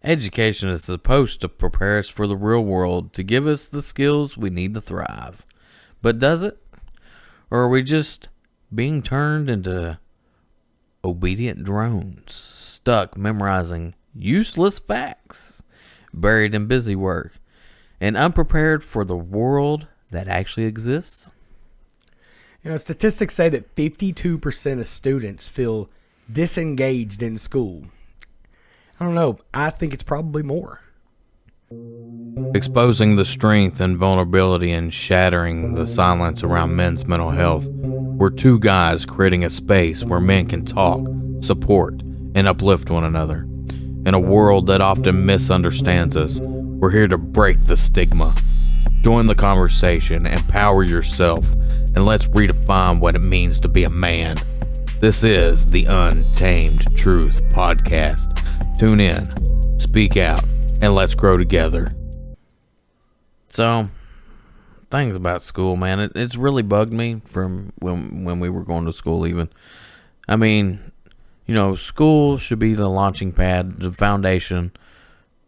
Education is supposed to prepare us for the real world, to give us the skills we need to thrive. But does it? Or are we just being turned into obedient drones, stuck memorizing useless facts, buried in busy work, and unprepared for the world that actually exists? Statistics say that 52% of students feel disengaged in school. I don't know. I think it's probably more. Exposing the strength and vulnerability and shattering the silence around men's mental health. We're two guys creating a space where men can talk, support, and uplift one another. In a world that often misunderstands us, we're here to break the stigma. Join the conversation, empower yourself, and let's redefine what it means to be a man. This is the Untamed Truth Podcast. Tune in, speak out, and let's grow together. So, things about school, man, it's really bugged me from when we were going to school even. I mean, school should be the launching pad, the foundation,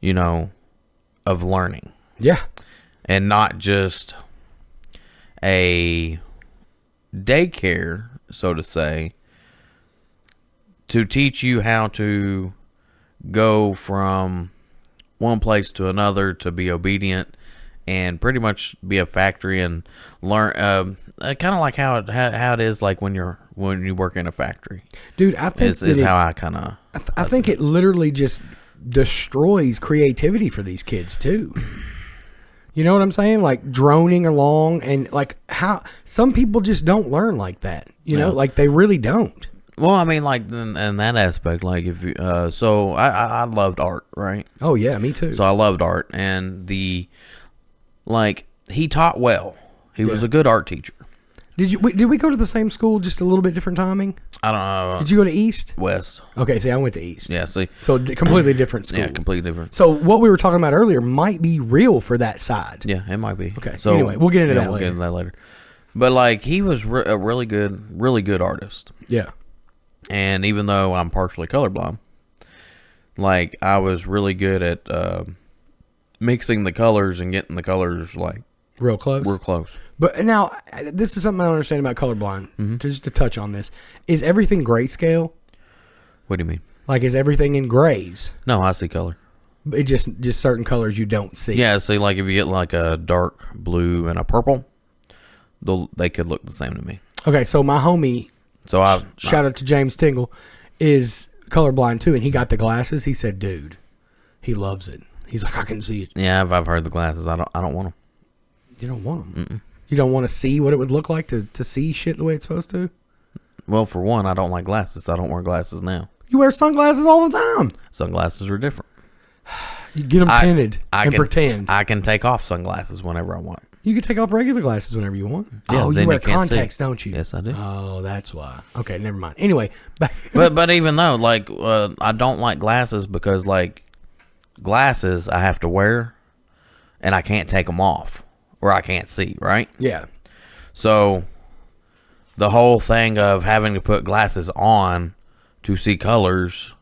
of learning. Yeah. And not just a daycare, so to say, to teach you how to go from one place to another, to be obedient and pretty much be a factory and learn, kind of like how it is like when you work in a factory. Dude, I think is how I kind of I think it literally just destroys creativity for these kids too. You know what I'm saying? Like droning along, and like how some people just don't learn like that. Like they really don't. Well, I mean, like in that aspect, like if you, so I loved art, right? Oh yeah, me too. So I loved art, and he taught well. He was a good art teacher. Did we go to the same school, just a little bit different timing? I don't know. Did you go to East? West. Okay, see, I went to East. Yeah, see. So completely different school. Yeah, completely different. So what we were talking about earlier might be real for that side. Yeah, it might be. Okay. So anyway, we'll get into that later. We'll get into that later. But like, he was a really good artist. Yeah. And even though I'm partially colorblind, like I was really good at mixing the colors and getting the colors like real close. Real close. But now, this is something I don't understand about colorblind. Mm-hmm. Just to touch on this, is everything grayscale? What do you mean? Like, is everything in grays? No, I see color. It just certain colors you don't see. Yeah, see, like if you get like a dark blue and a purple, they could look the same to me. Okay, so my homie, shout out to James Tingle, is colorblind too, and he got the glasses. He said, dude, he loves it. He's like, I can see it. Yeah, I've heard the glasses. I don't want them. You don't want them? Mm-mm. You don't want to see what it would look like to see shit the way it's supposed to? Well, for one, I don't like glasses. I don't wear glasses now. You wear sunglasses all the time. Sunglasses are different. You get them tinted and pretend. I can take off sunglasses whenever I want. You can take off regular glasses whenever you want. Yeah, you wear contacts, don't you? Yes, I do. Oh, that's why. Okay, never mind. Anyway. but even though, like, I don't like glasses because, like, glasses I have to wear and I can't take them off or I can't see, right? Yeah. So the whole thing of having to put glasses on to see colors,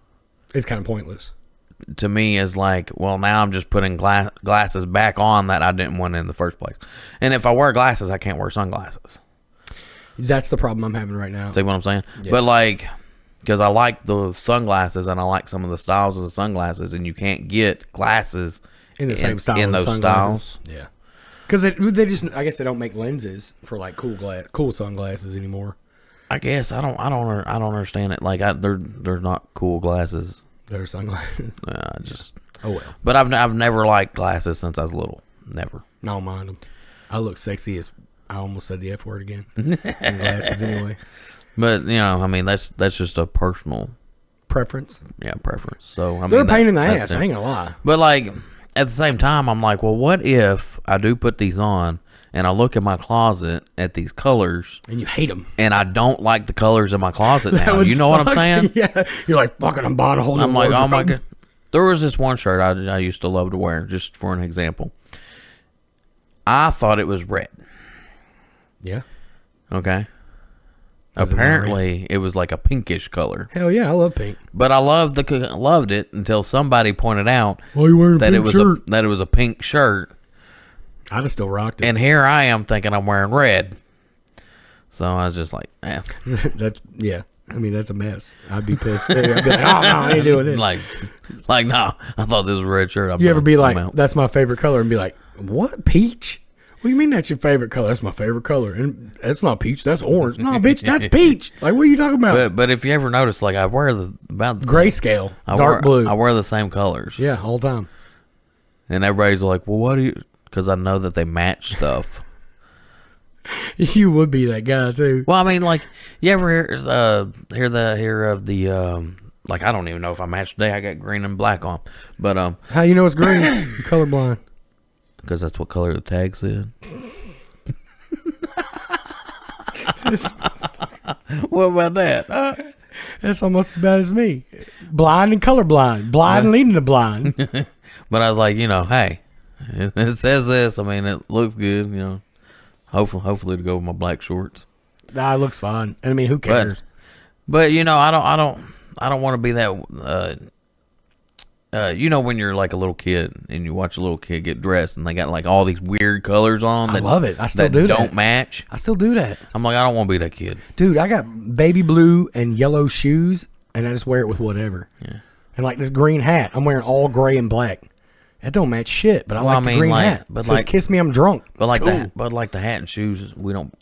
it's kind of pointless. To me, is like, well, now I'm just putting glasses back on that I didn't want in the first place. And if I wear glasses, I can't wear sunglasses. That's the problem I'm having right now. See what I'm saying? Yeah. But like, because I like the sunglasses and I like some of the styles of the sunglasses, and you can't get glasses in the same style in as those sunglasses. styles. Yeah. Because they just, I guess they don't make lenses for like cool sunglasses anymore. I guess I don't understand it. Like there's not cool glasses. Better sunglasses. Oh well. But I've never liked glasses since I was little. Never. I don't mind them. I look sexy as I almost said the F word again. In glasses anyway. But I mean that's just a personal preference. Yeah, preference. So I mean, they're a pain in the ass. I ain't gonna lie. But like at the same time, I'm like, well, what if I do put these on and I look in my closet at these colors and you hate them, and I don't like the colors in my closet now? You know what I'm saying? Yeah, you're like, fucking, I'm buying a whole new I'm like, wardrobe. oh my god. There was this one shirt I used to love to wear, just for an example. I thought it was red. Yeah. Okay. Apparently, it was like a pinkish color. Hell yeah, I love pink. But I loved it until somebody pointed out Why are you wearing a that pink shirt? that it was a pink shirt. I'd have still rocked it. And here I am thinking I'm wearing red. So I was just like, That's I mean, that's a mess. I'd be pissed. I'd be like, oh no, I ain't doing it. like no, I thought this was a red shirt. You ever be like, that's my favorite color, and be like, what, peach? What do you mean that's your favorite color? That's my favorite color, and that's not peach. That's orange. No, bitch, that's peach. Like, what are you talking about? But if you ever notice, like I wear the grayscale, dark blue. I wear the same colors. Yeah, all the time. And everybody's like, well, what do you? Because I know that they match stuff. You would be that guy too. Well, I mean, like, you ever hear of the like, I don't even know if I match today. I got green and black on, but how you know it's green? You're colorblind. Because that's what color the tag said. What about that? That's almost as bad as me. Blind and colorblind. Blind leading the blind. But I was like, hey, it says this. I mean, it looks good. Hopefully to go with my black shorts. Nah, it looks fine. I mean, who cares? But I don't want to be that. When you're like a little kid and you watch a little kid get dressed and they got like all these weird colors on. I love it. I still do that. Don't match. I still do that. I'm like, I don't want to be that kid. Dude, I got baby blue and yellow shoes and I just wear it with whatever. Yeah. And like this green hat, I'm wearing all gray and black. That don't match shit, but I like the green hat. But says, kiss me, I'm drunk. But like cool. The hat and shoes, we don't.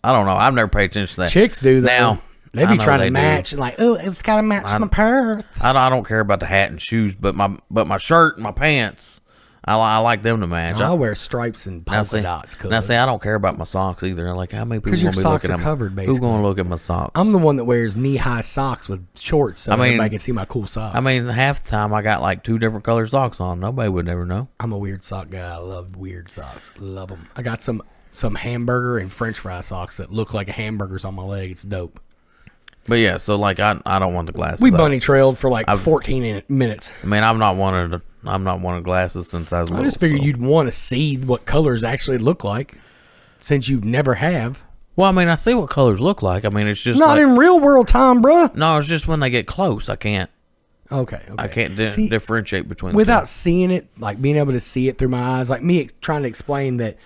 I don't know. I've never paid attention to that. Chicks do that. Now. They be trying to match and like, oh, it's got to match my purse. I don't care about the hat and shoes, but my shirt and my pants, I like them to match. I'll wear stripes and polka dots. Now, see, I don't care about my socks either. Like, how many people because your socks are covered, basically. Who's going to look at my socks? I'm the one that wears knee-high socks with shorts so everybody can see my cool socks. I mean, half the time I got like 2 different color socks on. Nobody would ever know. I'm a weird sock guy. I love weird socks. Love them. I got some hamburger and french fry socks that look like a hamburger's on my leg. It's dope. But yeah, so like I don't want the glasses. We bunny trailed for like 14 minutes. I mean, I'm not wanting glasses since I was little. I just figured you'd want to see what colors actually look like, since you never have. Well, I mean, I see what colors look like. I mean, it's just not in real world time, bruh. No, it's just when they get close, I can't. Okay. I can't differentiate between without seeing it, like being able to see it through my eyes, like me trying to explain that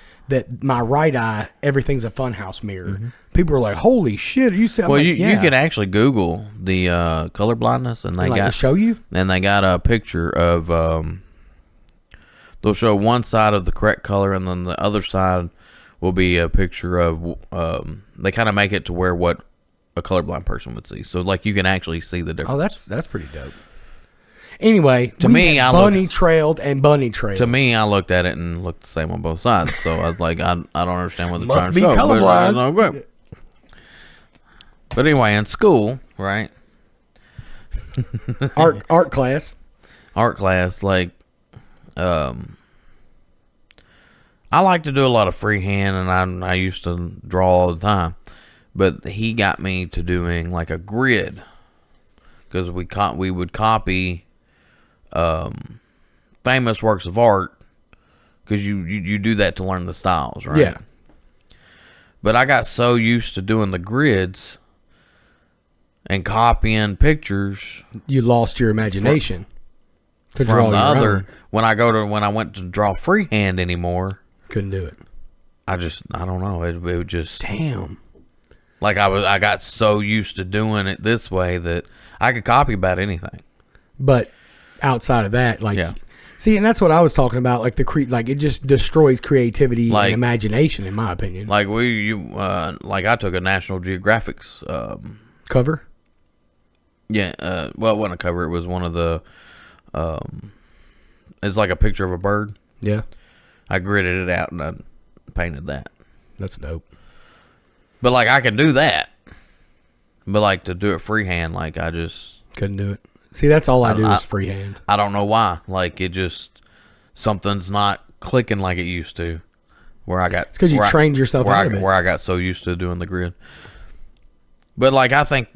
my right eye, everything's a funhouse mirror. Mm-hmm. People are like, "Holy shit!" You said, "Well, you can actually Google the color blindness, and they show you, and they got a picture of. They'll show one side of the correct color, and then the other side will be a picture of. They kind of make it to where what a colorblind person would see, so like you can actually see the difference. Oh, that's pretty dope. Anyway, to me, bunny trailed. To me, I looked at it and looked the same on both sides. So I was like, I don't understand what they're trying to show. Must be colorblind. But anyway, in school, right? art class. Art class, like, I like to do a lot of freehand, and I used to draw all the time. But he got me to doing like a grid, because we would copy famous works of art, because you do that to learn the styles, right? Yeah. But I got so used to doing the grids and copying pictures, you lost your imagination to draw the your other. own. When I went to draw freehand anymore, couldn't do it. I don't know. It would just damn. Like I got so used to doing it this way that I could copy about anything. But outside of that, like, see, and that's what I was talking about. Like like it just destroys creativity and imagination, in my opinion. Like like I took a National Geographic's cover. Yeah, well, it wasn't a cover. It was one of the. It's like a picture of a bird. Yeah. I gridded it out and I painted that. That's dope. But like I could do that, but like to do it freehand, like I just couldn't do it. See, that's all I do is freehand. I don't know why. Like it just something's not clicking like it used to. Where I got it's because you trained yourself out of it. Where I got so used to doing the grid. But like I think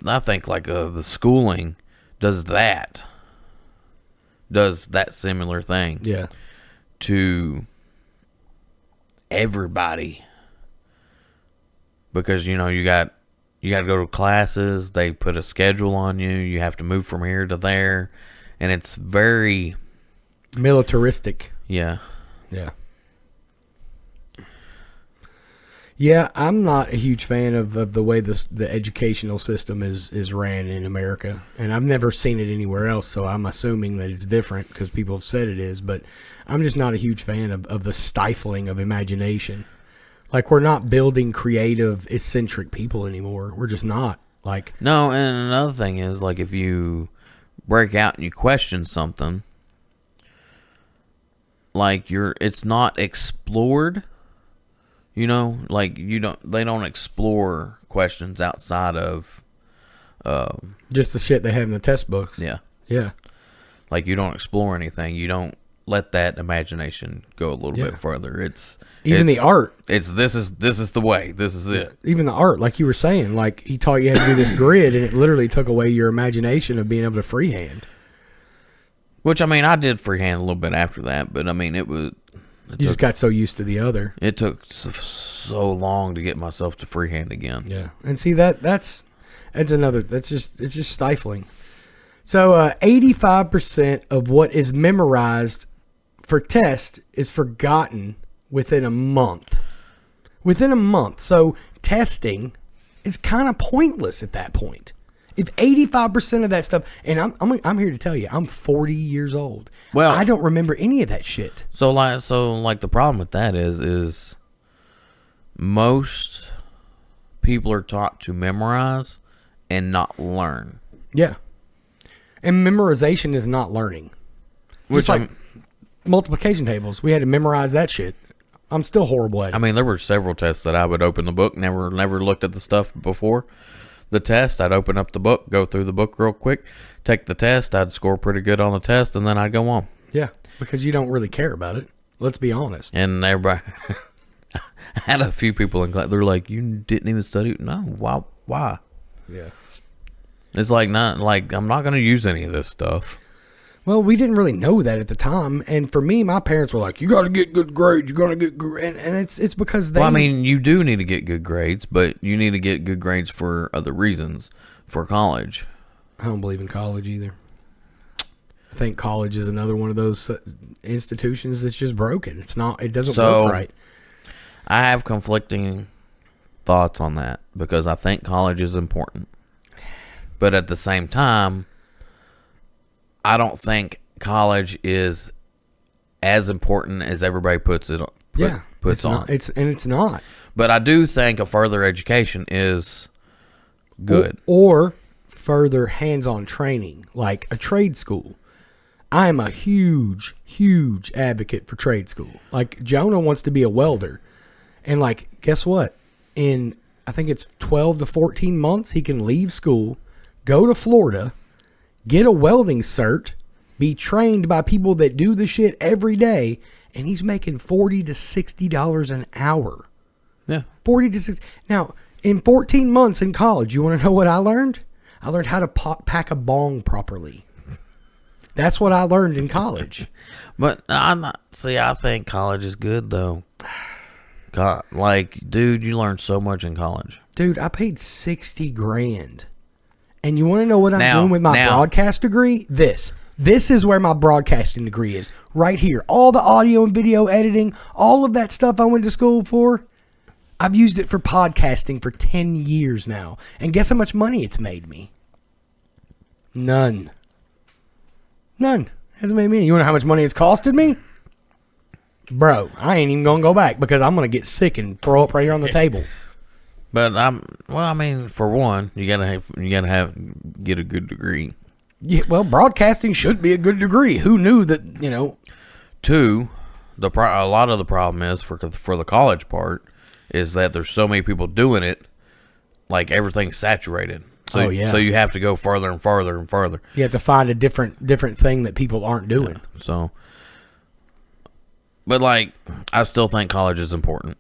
like the schooling does that similar thing. Yeah. To everybody, because you got you got to go to classes. They put a schedule on you. You have to move from here to there, and it's very militaristic. Yeah. Yeah. Yeah, I'm not a huge fan of the way the educational system is ran in America, and I've never seen it anywhere else, so I'm assuming that it's different because people have said it is, but I'm just not a huge fan of the stifling of imagination. Like, we're not building creative, eccentric people anymore. We're just not. Like, no, and another thing is, like, if you break out and you question something, like, it's not explored. You know, like they don't explore questions outside of just the shit they have in the test books. Yeah. Yeah. Like, you don't explore anything. You don't let that imagination go a little bit further. It's the art. It's this is the way. This is it. Even the art, like you were saying, like he taught you how to do this grid, and it literally took away your imagination of being able to freehand. Which, I mean, I did freehand a little bit after that, but I mean, You just got so used to the other. It took so long to get myself to freehand again. Yeah, and see it's just stifling. So 85% of what is memorized for test is forgotten within a month. Within a month. So testing is kind of pointless at that point. If 85% of that stuff, and I'm here to tell you, I'm 40 years old. Well, I don't remember any of that shit. So the problem with that is most people are taught to memorize and not learn. Yeah. And memorization is not learning. Just like multiplication tables. We had to memorize that shit. I'm still horrible at it. I mean, there were several tests that I would open the book, never looked at the stuff before the test. I'd open up the book, go through the book real quick, take the test. I'd score pretty good on the test, and then I'd go on. Yeah, because you don't really care about it. Let's be honest. And everybody, I had a few people in class. They're like, "You didn't even study?" No, why? Yeah. It's like I'm not going to use any of this stuff. Well, we didn't really know that at the time, and for me, my parents were like, "You got to get good grades. You're going to get good," and it's because they. Well, I mean, you do need to get good grades, but you need to get good grades for other reasons. For college, I don't believe in college either. I think college is another one of those institutions that's just broken. It's not. It doesn't work right. I have conflicting thoughts on that because I think college is important, but at the same time, I don't think college is as important as everybody puts on. It's not. But I do think a further education is good. Or further hands-on training, like a trade school. I am a huge, huge advocate for trade school. Like, Jonah wants to be a welder. And, like, guess what? In, I think it's 12 to 14 months, he can leave school, go to Florida, get a welding cert, be trained by people that do the shit every day, and he's making $40 to $60 an hour. Yeah. 40 to 60. Now, in 14 months in college, you want to know what I learned? I learned how to pack a bong properly. That's what I learned in college. But I think college is good, though. God, like, dude, you learn so much in college. Dude, I paid $60,000. And you want to know what I'm doing with my broadcast degree? This is where my broadcasting degree is. Right here. All the audio and video editing, all of that stuff I went to school for, I've used it for podcasting for 10 years now. And guess how much money it's made me? None. Hasn't made me any. You want to know how much money it's costed me? Bro, I ain't even going to go back because I'm going to get sick and throw up right here on the table. But I mean, for one, you gotta get a good degree. Yeah, well, broadcasting should be a good degree. Who knew that? You know. Two, a lot of the problem is for the college part is that there's so many people doing it, like everything's saturated. So, so you have to go farther and farther and farther. You have to find a different thing that people aren't doing. Yeah, so, but like, I still think college is important.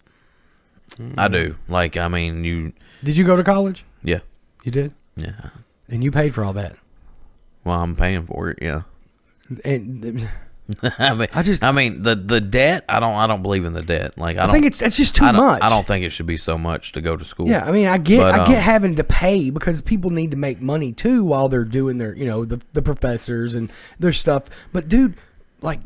I do. Like, I mean, Did you go to college? Yeah. You did? Yeah. And you paid for all that? Well, I'm paying for it, yeah. And I mean, the debt. I don't believe in the debt. Like I think it's just too much. I don't think it should be so much to go to school. Yeah, I mean, I get having to pay because people need to make money too while they're doing their, the professors and their stuff. But dude, like,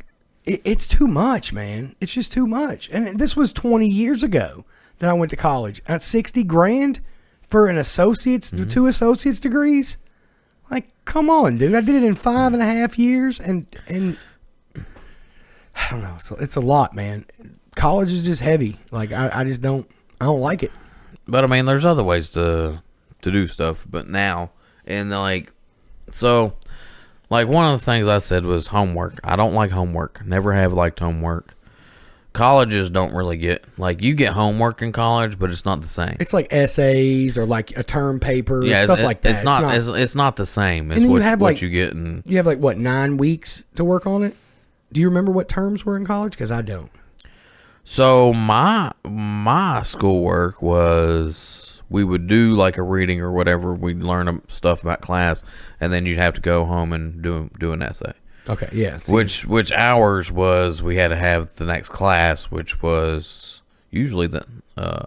it's too much, man. It's just too much. And this was 20 years ago that I went to college. At $60,000 for an associate's, 2 associate's degrees. Like, come on, dude. I did it in 5.5 years, and I don't know. It's a lot, man. College is just heavy. Like, I just don't like it. But I mean, there's other ways to do stuff. But now, and like, so, like, one of the things I said was homework. I don't like homework. Never have liked homework. Colleges don't really get, like, you get homework in college, but it's not the same. It's like essays or like a term paper, stuff like that. It's not the same as what you get in. You have like, what, 9 weeks to work on it? Do you remember what terms were in college? Because I don't. So my schoolwork was, we would do like a reading or whatever. We'd learn stuff about class, and then you'd have to go home and do an essay. Okay, yeah. Which hours was we had to have the next class, which was usually I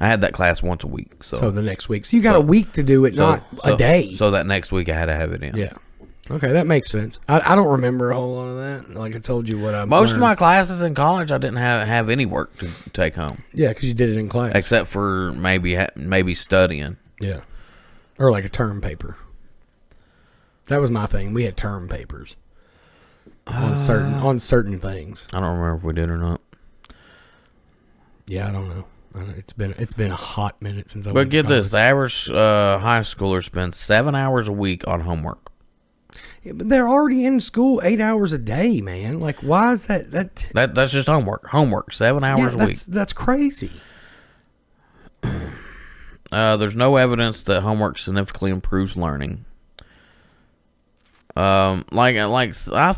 had that class once a week. So the next week. So you got a week to do it, not a day. So that next week I had to have it in. Yeah. Okay, that makes sense. I don't remember a whole lot of that. Like I told you what I Most of my classes in college, I didn't have any work to take home. Yeah, because you did it in class. Except for maybe studying. Yeah. Or like a term paper. That was my thing. We had term papers on certain things. I don't remember if we did or not. Yeah, I don't know. It's been a hot minute since I. But get this: the average high schooler spends 7 hours a week on homework. Yeah, but they're already in school 8 hours a day, man. Like, why is that? That's just homework. Homework, 7 hours a week. That's crazy. There's no evidence that homework significantly improves learning. I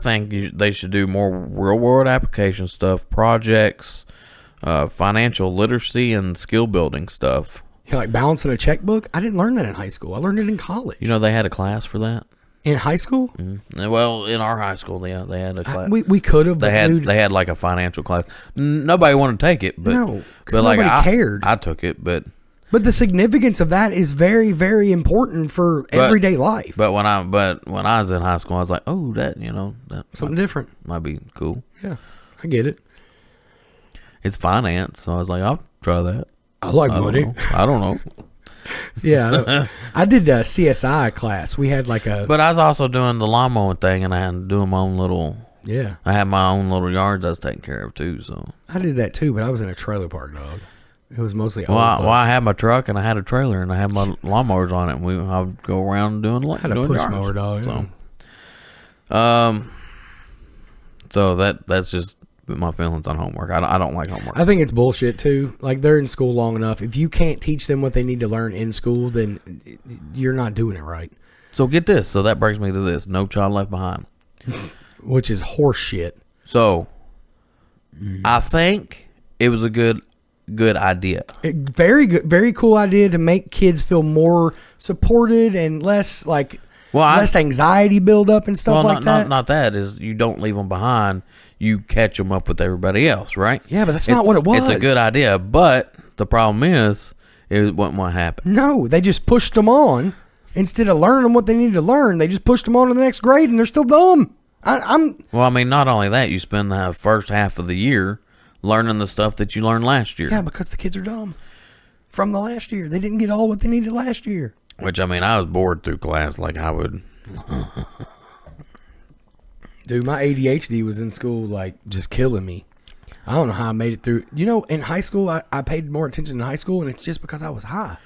think they should do more real world application stuff, projects, financial literacy, and skill building stuff. Yeah, like balancing a checkbook. I didn't learn that in high school. I learned it in college. You know, they had a class for that. In high school? Mm-hmm. Well, in our high school, they had a class. We could have. They had like a financial class. Nobody wanted to take it, but no, because nobody cared. I took it, but the significance of that is very, very important for everyday life. But when I was in high school, I was like, oh, that something different might be cool. Yeah, I get it. It's finance, so I was like, I'll try that. I like money. I don't know. Yeah, I did a CSI class. We had like a. But I was also doing the lawn mowing thing, and I had to do my own little. Yeah. I had my own little yards I was taking care of too. So I did that too, but I was in a trailer park, dog. It was mostly. I had my truck and I had a trailer and I had my lawnmowers on it. And I would go around doing. I had a push mower, dog. So that's just my feelings on homework. I don't like homework. I think it's bullshit too. Like, they're in school long enough. If you can't teach them what they need to learn in school, then you're not doing it right. So get this. So that brings me to this: No Child Left Behind, which is horse shit. So I think it was a good idea. Very good, very cool idea to make kids feel more supported and less less anxiety build up and stuff like that. Not that is you don't leave them behind. You catch them up with everybody else, right? Yeah, but that's not what it was. It's a good idea, but the problem is it wasn't what happened. No, they just pushed them on instead of learning them what they needed to learn. They just pushed them on to the next grade, and they're still dumb. Well, I mean, not only that, you spend the first half of the year learning the stuff that you learned last year. Yeah, because the kids are dumb from the last year. They didn't get all what they needed last year. Which, I mean, I was bored through class like I would. Dude, my ADHD was in school, just killing me. I don't know how I made it through. You know, in high school, I paid more attention in high school, and it's just because I was high.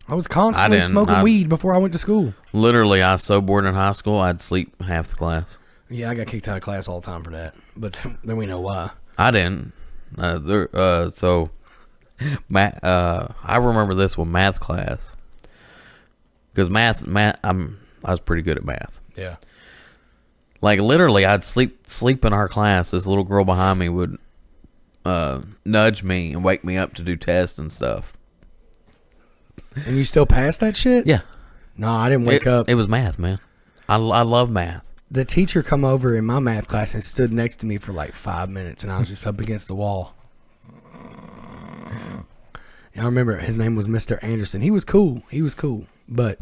I was constantly smoking weed before I went to school. Literally, I was so bored in high school, I'd sleep half the class. Yeah, I got kicked out of class all the time for that. But then we know why. I didn't. I remember this one, math class. Because math, I was pretty good at math. Yeah. Literally, I'd sleep in our class. This little girl behind me would nudge me and wake me up to do tests and stuff. And you still passed that shit? Yeah. No, I didn't wake up. It was math, man. I love math. The teacher come over in my math class and stood next to me for like 5 minutes, and I was just up against the wall. And I remember his name was Mr. Anderson. He was cool. But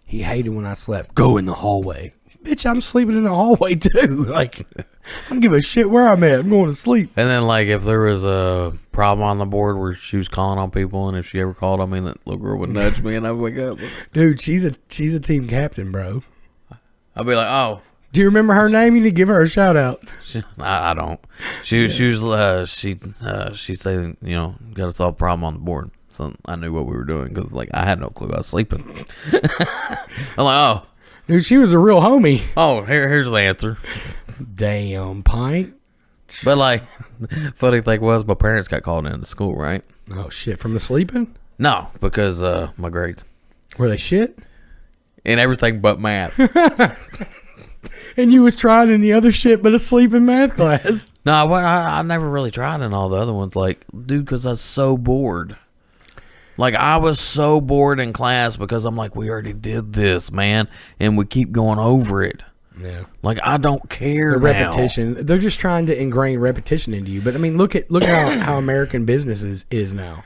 he hated when I slept. Go in the hallway. Bitch, I'm sleeping in the hallway too. Like, I don't give a shit where I'm at. I'm going to sleep. And then, like, if there was a problem on the board where she was calling on people, and if she ever called on me, that little girl would nudge me, and I'd wake up. Dude, she's a team captain, bro. I'd be like, oh. Do you remember her name? You need to give her a shout out. I don't. She said, you know, got to solve a problem on the board. So I knew what we were doing because, like, I had no clue. I was sleeping. I'm like, oh. Dude, she was a real homie. Oh, here's the answer. Damn, Pint. But, like, funny thing was, my parents got called into school, right? Oh, shit. From the sleeping? No, because my grades. Were they shit? In everything but math. And you was trying in the other shit but asleep in math class. No, I never really tried in all the other ones. Like, dude, because I was so bored. Like, I was so bored in class because I'm like, we already did this, man. And we keep going over it. Yeah. Like, I don't care The now. repetition. They're just trying to ingrain repetition into you. But, I mean, look at how American business is now.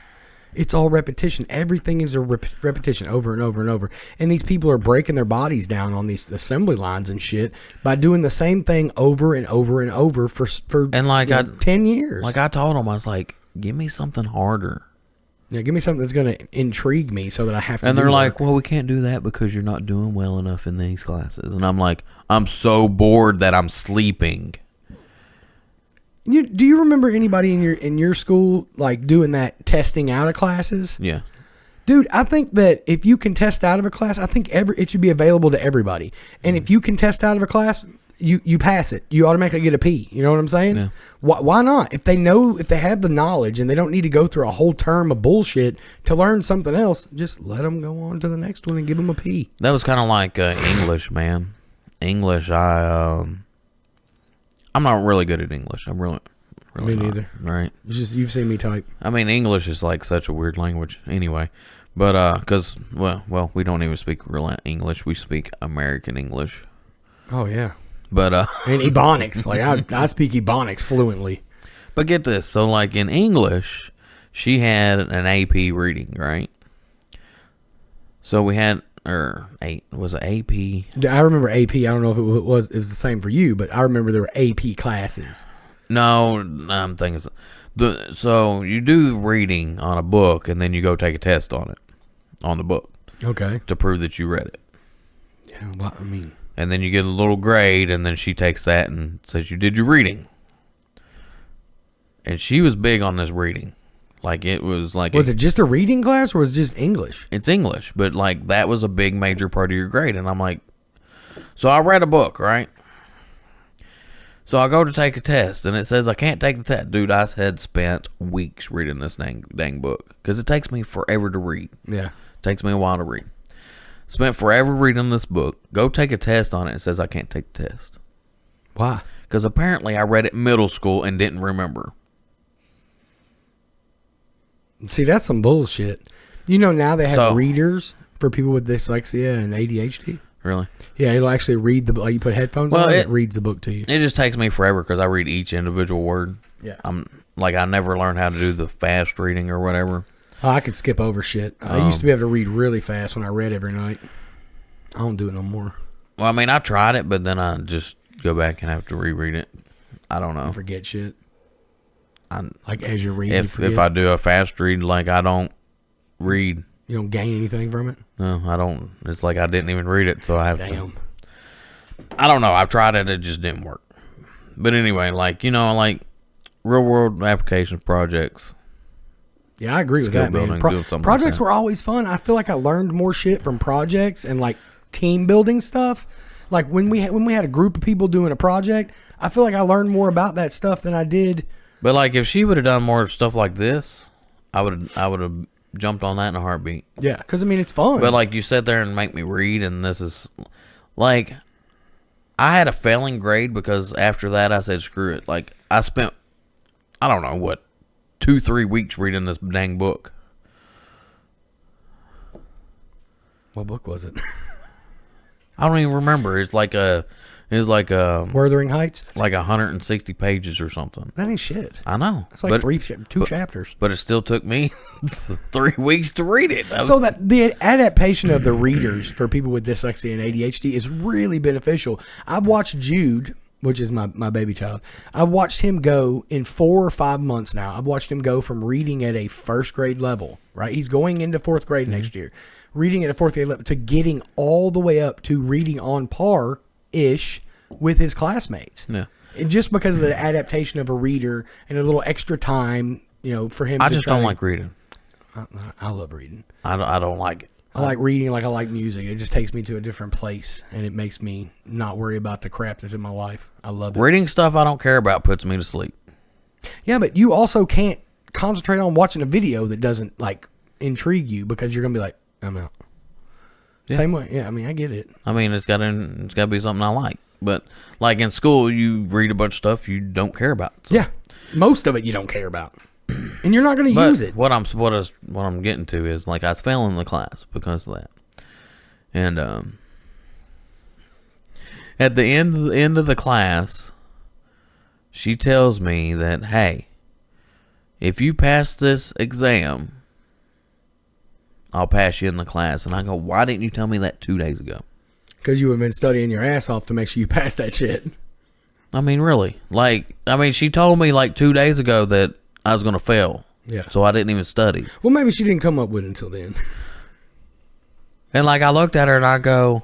It's all repetition. Everything is a repetition over and over and over. And these people are breaking their bodies down on these assembly lines and shit by doing the same thing over and over and over for and like 10 years. Like I told them, I was like, give me something harder. Yeah, give me something that's going to intrigue me so that I have to. And they're like, well, we can't do that because you're not doing well enough in these classes. And I'm like, I'm so bored that I'm sleeping. Do you remember anybody in your school like doing that testing out of classes? Yeah. Dude, I think that if you can test out of a class, I think it should be available to everybody. And if you can test out of a class, you pass it. You automatically get a P. You know what I'm saying? Yeah. Why not? If they have the knowledge and they don't need to go through a whole term of bullshit to learn something else, just let them go on to the next one and give them a P. That was kind of like English, man. English, I'm not really good at English. I'm really Me not, neither. right? It's just you've seen me type. I mean, English is like such a weird language anyway. But because well, we don't even speak real English. We speak American English. Oh yeah. But and Ebonics, like I speak Ebonics fluently. But get this, so like in English, she had an AP reading, right? So we had. Was it AP? I remember AP. I don't know if it was the same for you, but I remember there were AP classes. No, I'm thinking so you do reading on a book and then you go take a test on it, on the book. Okay. To prove that you read it. Yeah, well, I mean. And then you get a little grade and then she takes that and says you did your reading. And she was big on this reading. Like, it was like... Was it just a reading class or was it just English? It's English, but, like, that was a big major part of your grade. And I'm like... So I read a book, right? So I go to take a test, and it says I can't take the test. Dude, I had spent weeks reading this dang book. Because it takes me forever to read. Yeah. It takes me a while to read. Spent forever reading this book. Go take a test on it. It says I can't take the test. Why? Because apparently I read it in middle school and didn't remember. See, that's some bullshit. You know, now they have readers for people with dyslexia and ADHD. Really? Yeah, it'll actually read the book. Like you put headphones on, it reads the book to you. It just takes me forever because I read each individual word. Yeah. I never learned how to do the fast reading or whatever. Oh, I could skip over shit. I used to be able to read really fast when I read every night. I don't do it no more. Well, I mean, I tried it, but then I just go back and have to reread it. I don't know. I forget shit. Like as you're reading, if I do a fast read, like I don't read. You don't gain anything from it? No, I don't. It's like I didn't even read it, so I have Damn. to. I don't know. I've tried it. It just didn't work. But anyway, like, you know, like real world applications projects. Yeah, I agree with that, man. Projects were always fun. I feel like I learned more shit from projects and like team building stuff. Like when we had a group of people doing a project, I feel like I learned more about that stuff than I did. But like if she would have done more stuff like this, I would have jumped on that in a heartbeat. Yeah, because I mean it's fun. But like you sit there and make me read, and this is like I had a failing grade because after that I said screw it. Like I spent I don't know what 2-3 weeks reading this dang book. What book was it? I don't even remember. It's like It was like Wuthering Heights. like 160 pages or something. That ain't shit. I know. It's like two chapters. But it still took me 3 weeks to read it. So that the adaptation of the readers for people with dyslexia and ADHD is really beneficial. I've watched Jude, which is my baby child. I've watched him go in 4 or 5 months now. I've watched him go from reading at a first grade level, right? He's going into fourth grade next year. Reading at a fourth grade level to getting all the way up to reading on par-ish with his classmates. Yeah. And just because of the adaptation of a reader and a little extra time, for him I to just don't like reading. I love reading. I don't like it. I like reading like I like music. It just takes me to a different place, and it makes me not worry about the crap that's in my life. I love it. Reading stuff I don't care about puts me to sleep. Yeah, but you also can't concentrate on watching a video that doesn't, like, intrigue you because you're going to be like, I'm out. Yeah. Same way. Yeah, I mean, I get it. I mean, it's got to be something I like. But, like, in school, you read a bunch of stuff you don't care about. So. Yeah. Most of it you don't care about. And you're not going to use it. What I'm getting to is, like, I was failing the class because of that. And at the end of the class, she tells me that, hey, if you pass this exam, I'll pass you in the class. And I go, why didn't you tell me that 2 days ago? Because you would have been studying your ass off to make sure you pass that shit. I mean, really. She told me like 2 days ago that I was going to fail. Yeah. So I didn't even study. Well, maybe she didn't come up with it until then. And like I looked at her and I go,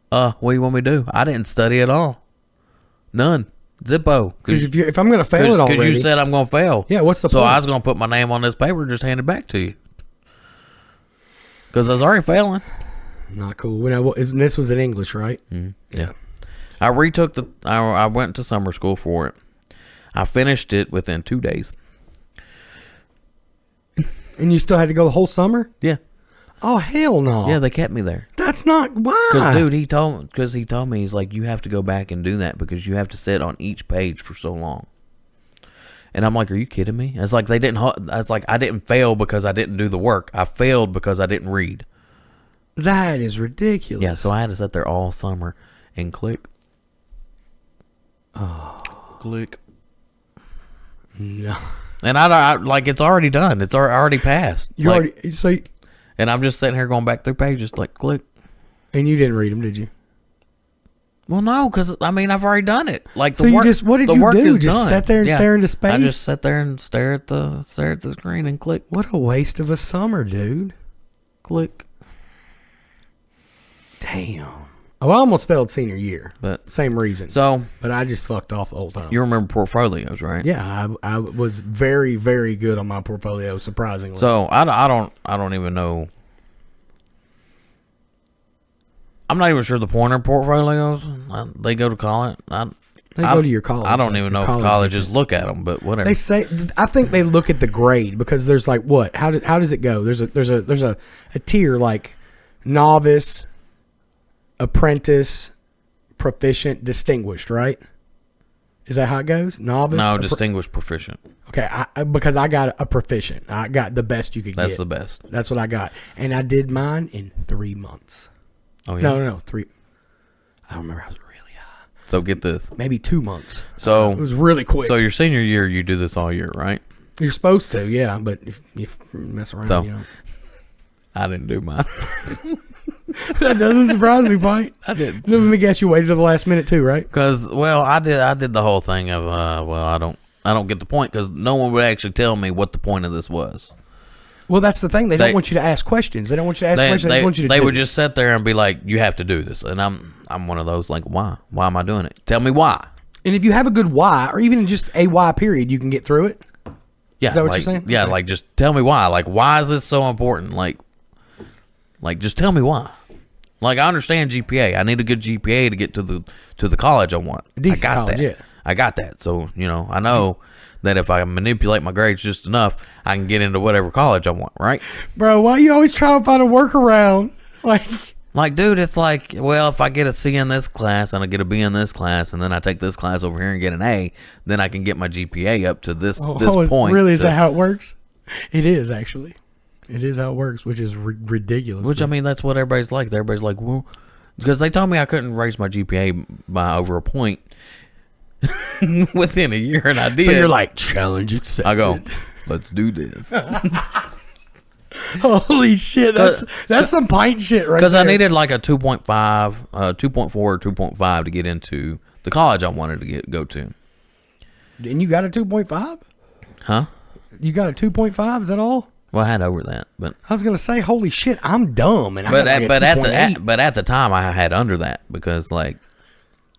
what do you want me to do? I didn't study at all. None. Zippo. Because if I'm going to fail it already. Because you said I'm going to fail. Yeah, what's the point? So I was going to put my name on this paper and just hand it back to you. Because I was already failing. Not cool. This was in English, right? Mm-hmm. Yeah. I I went to summer school for it. I finished it within 2 days. And you still had to go the whole summer? Yeah. Oh, hell no. Yeah, they kept me there. That's not why. Because, dude, he told me, he's like, you have to go back and do that because you have to sit on each page for so long. And I'm like, are you kidding me? It's like I didn't fail because I didn't do the work. I failed because I didn't read. That is ridiculous. Yeah, so I had to sit there all summer and click. Oh. Click. No. And I like, it's already done. It's already passed. And I'm just sitting here going back through pages like, click. And you didn't read them, did you? Well, no, because, I mean, I've already done it. Like, so what did you do? Just sit there and stare into space? I just sat there and stare at the screen and click. What a waste of a summer, dude. Click. Damn. Oh, I almost failed senior year. But same reason. But I just fucked off the whole time. You remember portfolios, right? Yeah, I was very, very good on my portfolio, surprisingly. So I don't even know. I'm not even sure the point of portfolios. They go to college. They go to your college. I don't even know if colleges look at them, but whatever. They say, I think they look at the grade because there's like what? How does it go? There's a tier like novice, apprentice, proficient, distinguished, right? Is that how it goes? Novice? No, distinguished, proficient. Okay, because I got a proficient. I got the best you could get. That's the best. That's what I got. And I did mine in 3 months. Oh, yeah? No, 3. I don't remember. I was really high. So get this. Maybe 2 months. So it was really quick. So your senior year, you do this all year, right? You're supposed to, yeah. But if you mess around, you know. I didn't do mine. That doesn't surprise me, Pike. I didn't. Let me guess, you waited till the last minute too, right? Because, I did the whole thing of, I don't get the point because no one would actually tell me what the point of this was. Well, that's the thing. They don't want you to ask questions. They don't want you to ask questions. They want you to They would just sit there and be like, you have to do this. And I'm one of those, like, why? Why am I doing it? Tell me why. And if you have a good why, or even just a why period, you can get through it. Yeah. Is that what you're saying? Yeah, like, just tell me why. Like, why is this so important? Like, just tell me why. Like, I understand GPA. I need a good GPA to get to the college I want. Decent I got college, that. yeah. I got that. So, I know that if I manipulate my grades just enough, I can get into whatever college I want, right? Bro, why are you always trying to find a workaround? Like, dude, it's like, well, if I get a C in this class and I get a B in this class and then I take this class over here and get an A, then I can get my GPA up to this point. Really, is that how it works? It is, actually. It is how it works, which is ridiculous. Which, I mean, that's what everybody's like. Everybody's like, well, because they told me I couldn't raise my GPA by over a point within a year, and I did. So you're like, challenge accepted. I go, let's do this. Holy shit, that's some pint shit right there. Because I needed like a 2.5, 2.4, or 2.5 to get into the college I wanted to go to. And you got a 2.5? Huh? You got a 2.5? Is that all? Well, I had over that, but I was gonna say, holy shit, I'm dumb, and but I got like a 2.8. but at the time I had under that because like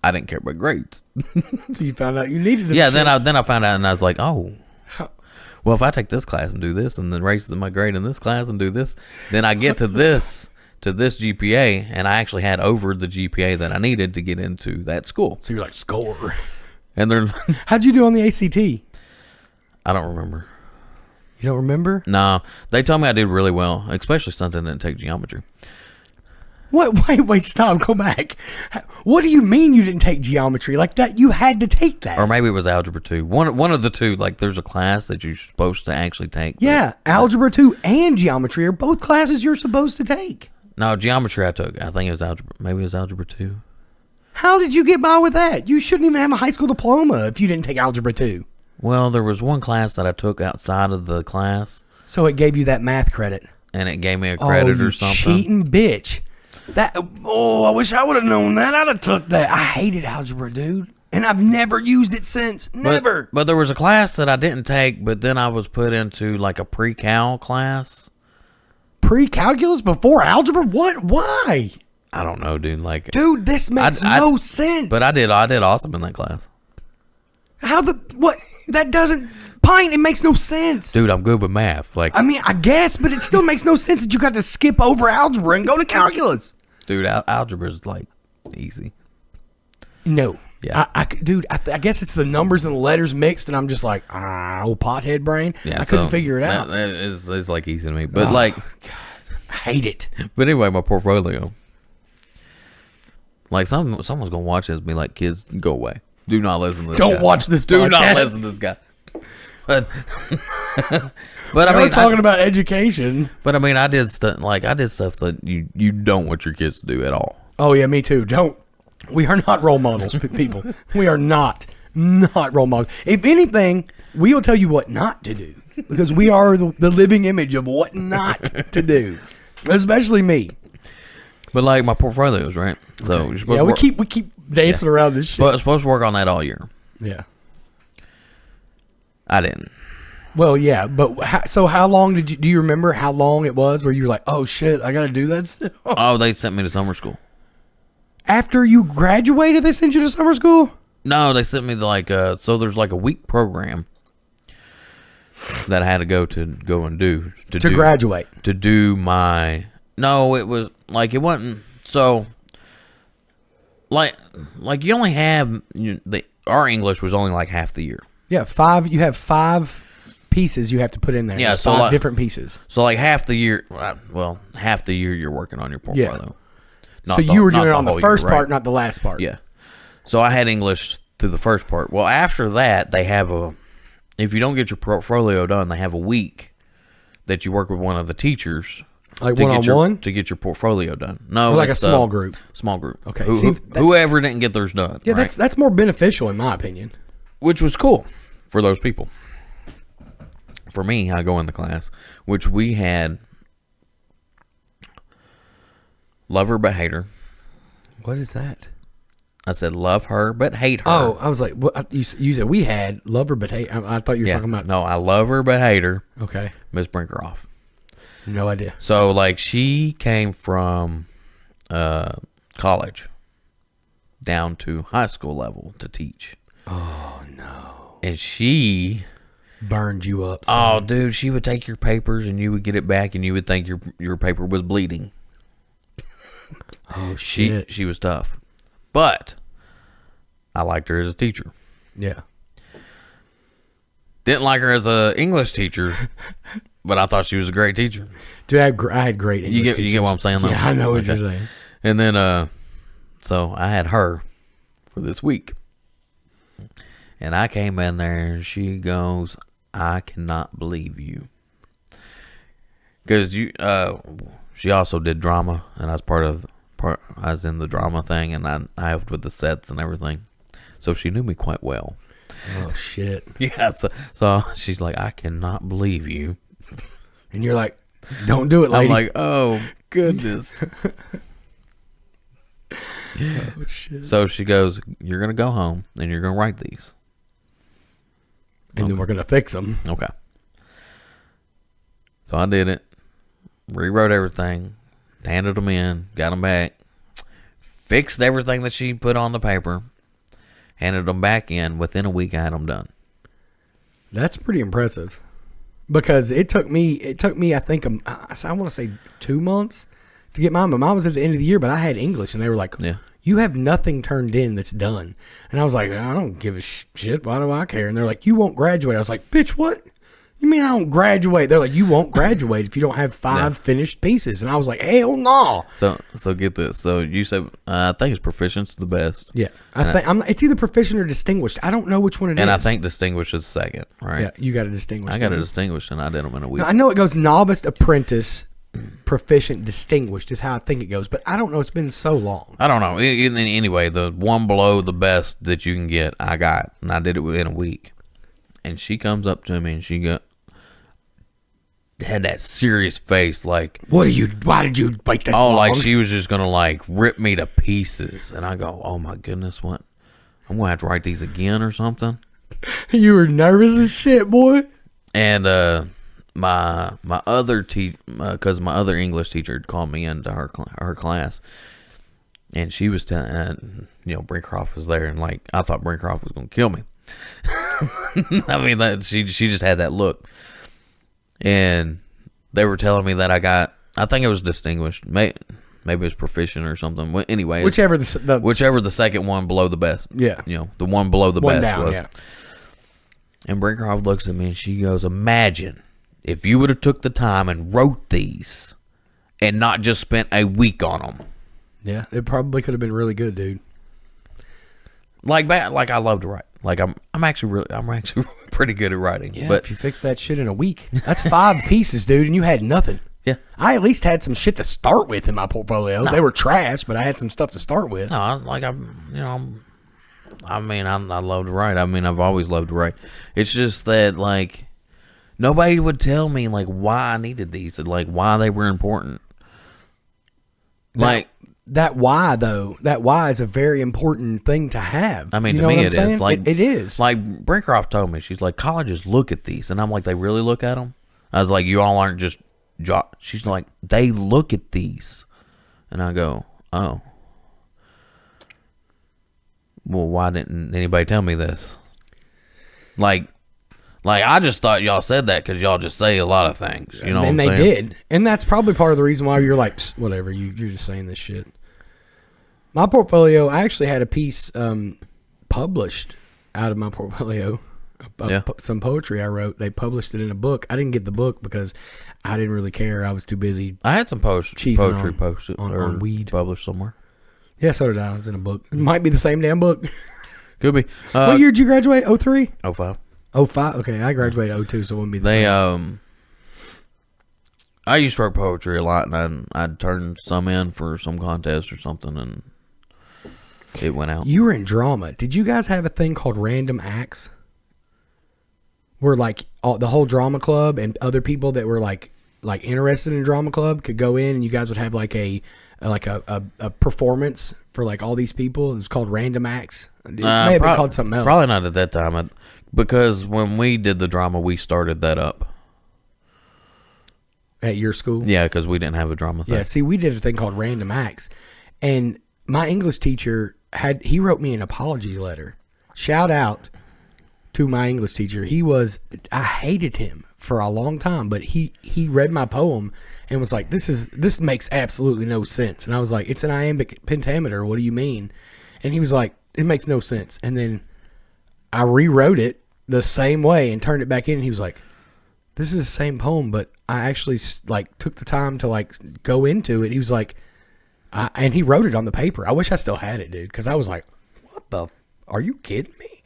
I didn't care about grades. So you found out you needed them. Yeah, shits. then I found out and I was like, oh. Well, if I take this class and do this, and then raise my grade in this class and do this, then I get to this GPA, and I actually had over the GPA that I needed to get into that school. So you're like, score. And they're How'd you do on the ACT? I don't remember. You don't remember? No, they told me I did really well, especially since I didn't take geometry. What? Wait, stop. Go back. What do you mean you didn't take geometry? Like that, you had to take that. Or maybe it was algebra 2. One of the two. Like there's a class that you're supposed to actually take. Yeah, algebra 2 and geometry are both classes you're supposed to take. No, geometry I took. I think it was algebra. Maybe it was algebra 2. How did you get by with that? You shouldn't even have a high school diploma if you didn't take algebra 2. Well, there was one class that I took outside of the class. So it gave you that math credit. And it gave me a credit or something. Cheating bitch. I wish I would have known that. I'd have took that. I hated algebra, dude. And I've never used it since. Never. But there was a class that I didn't take, but then I was put into like a pre-cal class. Pre-calculus before algebra? What? Why? I don't know, dude. Like, dude, this makes no sense. But I did awesome in that class. What? That doesn't... Pint, it makes no sense. Dude, I'm good with math. Like, I mean, I guess, but it still makes no sense that you got to skip over algebra and go to calculus. Dude, algebra is like easy. No. Yeah. I guess it's the numbers and the letters mixed, and I'm just like, old pothead brain. Yeah, I couldn't figure it out. It's like easy to me. But like, I hate it. But anyway, my portfolio. Like, someone's going to watch this and be like, kids, go away. Do not listen to this guy. Don't watch this Do podcast. not listen to this guy. But I mean, talking about education. But I mean, I did stuff that you don't want your kids to do at all. Oh yeah, me too. We are not role models, people. We are not role models. If anything, we will tell you what not to do because we are the living image of what not to do, especially me. But like my portfolios, right? So you're supposed to we keep dancing around this shit. Supposed to work on that all year. Yeah. I didn't. Well, yeah, but how long do you remember how long it was where you were like, oh shit, I got to do that still? Oh, they sent me to summer school. After you graduated, they sent you to summer school? No, they sent me to so there's like a week program that I had to go and do. To graduate. To do my, no, it was like, it wasn't, so, like you only have, our English was only like half the year. Yeah, you have 5 pieces you have to put in there. Yeah, there's so 5 like, different pieces. So like half the year you're working on your portfolio. Yeah. So you were doing it on the first part, not the last part. Yeah. So I had English through the first part. Well, after that, they have if you don't get your portfolio done, they have a week that you work with one of the teachers. Like one-on-one? To get your portfolio done. No, or like a small group. Small group. Okay. Whoever didn't get theirs done. Yeah, right? that's more beneficial in my opinion. Which was cool for those people. For me, I go in the class, which we had love her but hate her. What is that? I said love her but hate her. Oh, I was like, what, you said we had love her but hate. I thought you were talking about. No, I love her but hate her. Okay. Miss Brinkeroff. No idea. So like she came from college down to high school level to teach. Oh no. And she burned you up. Son. Oh dude, she would take your papers and you would get it back and you would think your paper was bleeding. Oh shit. She was tough. But I liked her as a teacher. Yeah. Didn't like her as a English teacher, but I thought she was a great teacher. Dude, I had great English You get what I'm saying though? Yeah, I know what you're saying. And then so I had her for this week. And I came in there and she goes, I cannot believe you. Because she also did drama and I was part of I was in the drama thing, and I helped with the sets and everything. So she knew me quite well. Oh shit! Yeah. So she's like, I cannot believe you. And you're like, don't do it, lady. I'm like, oh goodness. Oh shit! So she goes, you're gonna go home and you're gonna write these, and then we're gonna fix them. Okay. So I did it, rewrote everything, handed them in, got them back, fixed everything that she put on the paper, handed them back in. Within a week, I had them done. That's pretty impressive, because it took me I think I want to say 2 months to get mine, but mine was at the end of the year. But I had English, and they were like, Yeah. You have nothing turned in that's done. And I was like, I don't give a shit. Why do I care? And they're like, you won't graduate. I was like, bitch, what? You mean I don't graduate? They're like, you won't graduate if you don't have 5 finished pieces. And I was like, hell no. So get this. So you said, I think it's proficient's the best. Yeah, I think it's either proficient or distinguished. I don't know which one it is. And I think distinguished is second, right? Yeah, you got a distinguished. I got a distinguished, and I did them in a week. I know it goes novice, apprentice, proficient, distinguished is how I think it goes, but I don't know. It's been so long. I don't know. Anyway, the one below the best that you can get, I got, and I did it within a week. And she comes up to me, and she had that serious face, like, Why did you wait this long? like she was just gonna like rip me to pieces. And I go, oh my goodness, what? I'm gonna have to write these again or something. You were nervous as shit, boy. And my other because my other English teacher called me into her class, and she was telling, Brincroft was there, and like I thought Brincroft was gonna kill me. I mean, she just had that look, and they were telling me that I think it was distinguished, maybe it was proficient or something. Well, anyway, Whichever the second one below the best. Yeah. The one below the one best down, was. yeah. And Brincroft looks at me and she goes, imagine if you would have took the time and wrote these and not just spent a week on them. Yeah, it probably could have been really good, dude. Like I love to write. Like I'm actually pretty good at writing. Yeah, But if you fix that shit in a week, that's 5 pieces, dude, and you had nothing. yeah. I at least had some shit to start with in my portfolio. No. They were trash, but I had some stuff to start with. No, I love to write. I mean, I've always loved to write. It's just that, like, nobody would tell me, like, why I needed these and, like, why they were important. Like, that why, though, that why is a very important thing to have. I mean, You to know me what I'm it saying? is. Like, it is. Like, Brincroft told me, she's like, colleges look at these. And I'm like, they really look at them? I was like, you all aren't just... She's like, they look at these. And I go, oh. Well, why didn't anybody tell me this? Like I just thought y'all said that because y'all just say a lot of things. You know what I'm saying? And they did. And that's probably part of the reason why you're like, whatever, you're just saying this shit. My portfolio, I actually had a piece published out of my portfolio. Some poetry I wrote. They published it in a book. I didn't get the book because I didn't really care. I was too busy. I had some poetry posted on weed published somewhere. Yeah, so did I. It was in a book. It might be the same damn book. Could be. What year did you graduate? 03? 05. 05? Okay, I graduated 02, so it wouldn't be the same. I used to write poetry a lot, and I'd turn some in for some contest or something, and it went out. You were in drama. Did you guys have a thing called random acts? Where like the whole drama club and other people that were like interested in drama club could go in, and you guys would have like a performance for like all these people. It was called random acts. It may have been called something else. Probably not at that time, because when we did the drama, we started that up at your school. Yeah, because we didn't have a drama thing. Yeah, see, we did a thing called random acts, and my English teacher he wrote me an apology letter. Shout out to my English teacher. I hated him for a long time, but he read my poem and was like, this makes absolutely no sense. And I was like, it's an iambic pentameter. What do you mean? And he was like, it makes no sense. And then I rewrote it the same way and turned it back in. And he was like, this is the same poem, but I actually like took the time to like go into it. He was like, and he wrote it on the paper. I wish I still had it, dude. Cause I was like, are you kidding me?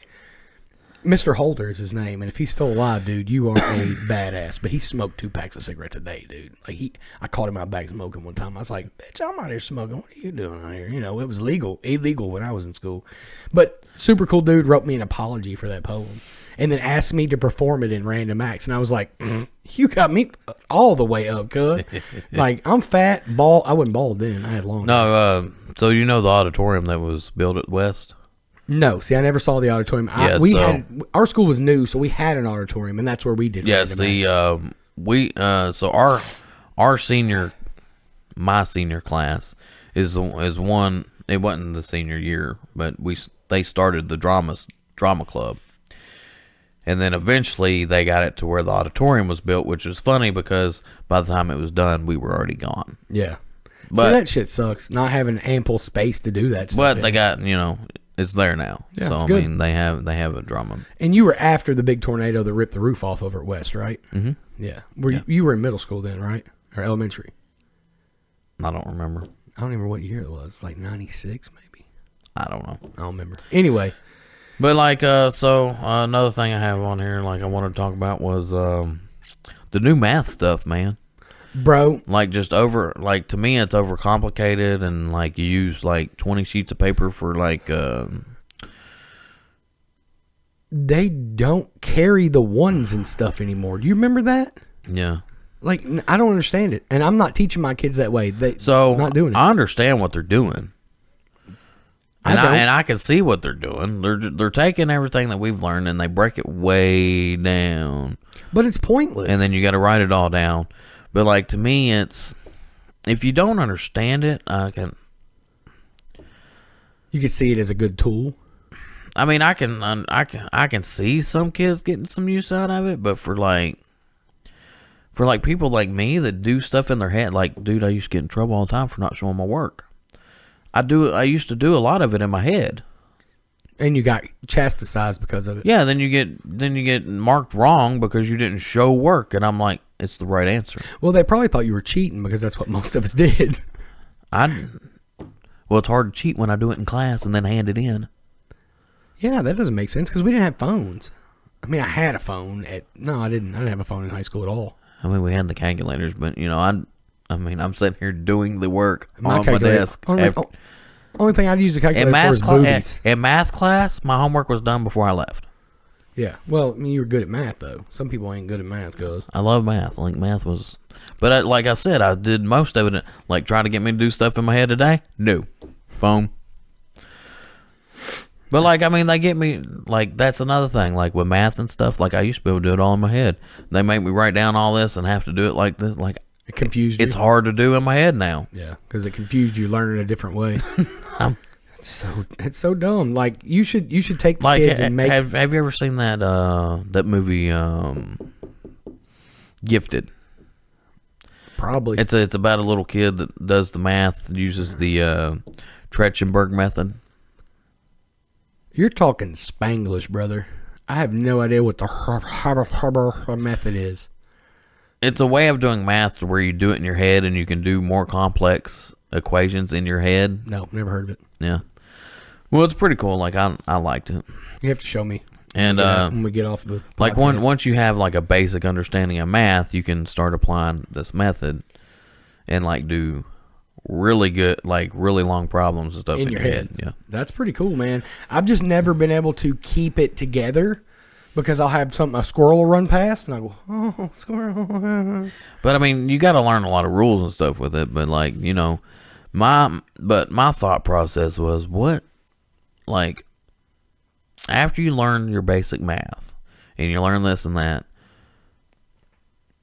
Mr. Holder is his name, and if he's still alive, dude, you are a badass. But he smoked 2 packs of cigarettes a day, dude. Like I caught him out back smoking one time. I was like, "Bitch, I'm out here smoking. What are you doing out here?" You know, it was illegal when I was in school. But super cool dude wrote me an apology for that poem, and then asked me to perform it in random acts, and I was like, "You got me all the way up, cuz." Like I'm fat, bald. I wasn't bald then. I had long. No, so you know the auditorium that was built at West? No, see, I never saw the auditorium. Our school was new, so we had an auditorium, and that's where we did. Yeah, see, my senior class is one. It wasn't the senior year, but they started the drama club, and then eventually they got it to where the auditorium was built, which is funny because by the time it was done, we were already gone. Yeah, but so that shit sucks. Not having ample space to do that stuff. But they got it's there now. Yeah, so it's I good. mean they have a drama. And you were after the big tornado that ripped the roof off over at West, right? Mm-hmm. Yeah. You were in middle school then, right? Or elementary? I don't remember. I don't remember what year it was. Like 96 maybe? I don't know. I don't remember. Anyway. But like another thing I have on here like I wanted to talk about was the new math stuff, man. Bro, like just to me it's overcomplicated, and like you use like 20 sheets of paper for like they don't carry the ones and stuff anymore. Do you remember that? Yeah. Like I don't understand it, and I'm not teaching my kids that way. Not doing it. I understand what they're doing. And I don't. And I can see what they're doing. They're taking everything that we've learned and they break it way down. But it's pointless. And then you got to write it all down. But like to me, it's if you don't understand it, you can see it as a good tool. I mean, I can see some kids getting some use out of it, but for people like me that do stuff in their head, like dude, I used to get in trouble all the time for not showing my work. I used to do a lot of it in my head. And you got chastised because of it. Yeah, then you get marked wrong because you didn't show work, and I'm like, it's the right answer. Well, they probably thought you were cheating because that's what most of us did. Well, it's hard to cheat when I do it in class and then hand it in. Yeah, that doesn't make sense because we didn't have phones. I mean, I had a phone no, I didn't. I didn't have a phone in high school at all. I mean, we had the calculators, but I'm sitting here doing the work on my desk. Only thing I'd use the calculator for is boobies. In math class, my homework was done before I left. Yeah. Well, I mean, you were good at math, though. Some people ain't good at math, guys. I love math. Like, math was... But like I said, I did most of it. Like, trying to get me to do stuff in my head today? No. Phone. But, like, I mean, they get me... Like, that's another thing. Like, with math and stuff, like, I used to be able to do it all in my head. They make me write down all this and have to do it like this. Like... It confused you. It's hard to do in my head now. Yeah, because it confused you learning a different way. It's so dumb. Like you should take the kids and make. Have you ever seen that movie Gifted? Probably. It's about a little kid that does the math, uses the Trachtenberg method. You're talking Spanglish, brother. I have no idea what the method is. It's a way of doing math to where you do it in your head and you can do more complex equations in your head. No, never heard of it. Yeah. Well, it's pretty cool. Like I liked it. You have to show me. And when we get off the podcast. like once you have like a basic understanding of math, you can start applying this method and like do really good, like really long problems and stuff in your head. Yeah. That's pretty cool, man. I've just never been able to keep it together. Because I'll have a squirrel will run past, and I go, oh, squirrel. But, I mean, you got to learn a lot of rules and stuff with it. But, like, my thought process was, after you learn your basic math, and you learn this and that,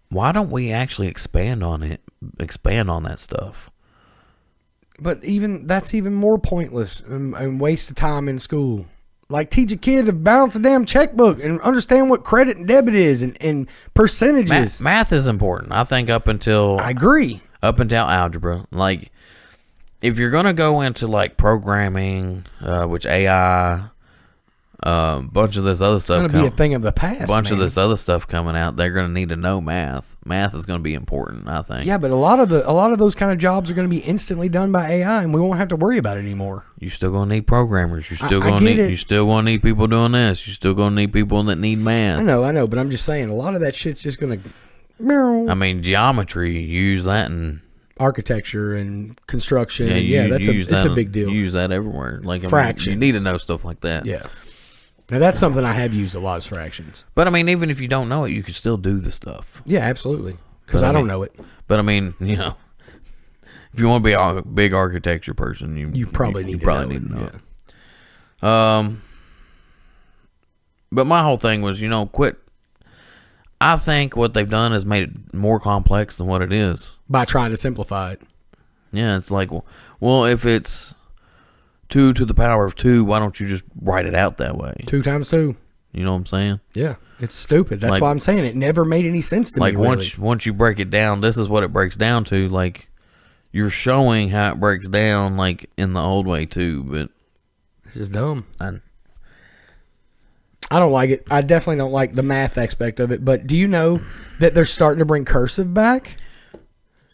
why don't we actually expand on that stuff? But that's even more pointless and waste of time in school. Like, teach a kid to balance a damn checkbook and understand what credit and debit is and percentages. Math is important, I think, up until... I agree. Up until algebra. Like, if you're going to go into, like, programming, which AI... Bunch of this other stuff. It's going to be a thing of the past. Of this other stuff coming out. They're going to need to know math. Math is going to be important, I think. Yeah, but a lot of those kind of jobs are going to be instantly done by AI, and we won't have to worry about it anymore. You're still going to need programmers. You're still going to need people doing this. You're still going to need people that need math. I know, but I'm just saying a lot of that shit's just going to. I mean, geometry. You use that in architecture and construction. Yeah, it's a big deal. You use that everywhere. Like fractions. I mean, you need to know stuff like that. Yeah. Now that's something I have used a lot, is fractions. But I mean, even if you don't know it, you can still do the stuff. Yeah, absolutely. Because I don't know it. But I mean, if you want to be a big architecture person, you probably need to know it. But my whole thing was, quit. I think what they've done is made it more complex than what it is by trying to simplify it. Yeah, it's like, well, if it's 2 to the power of 2, why don't you just write it out that way? 2 times 2. You know what I'm saying? Yeah, it's stupid. That's why I'm saying it never made any sense to me. Like once you break it down, this is what it breaks down to. Like, you're showing how it breaks down, like in the old way too. But it's just dumb. I don't like it. I definitely don't like the math aspect of it. But do you know that they're starting to bring cursive back?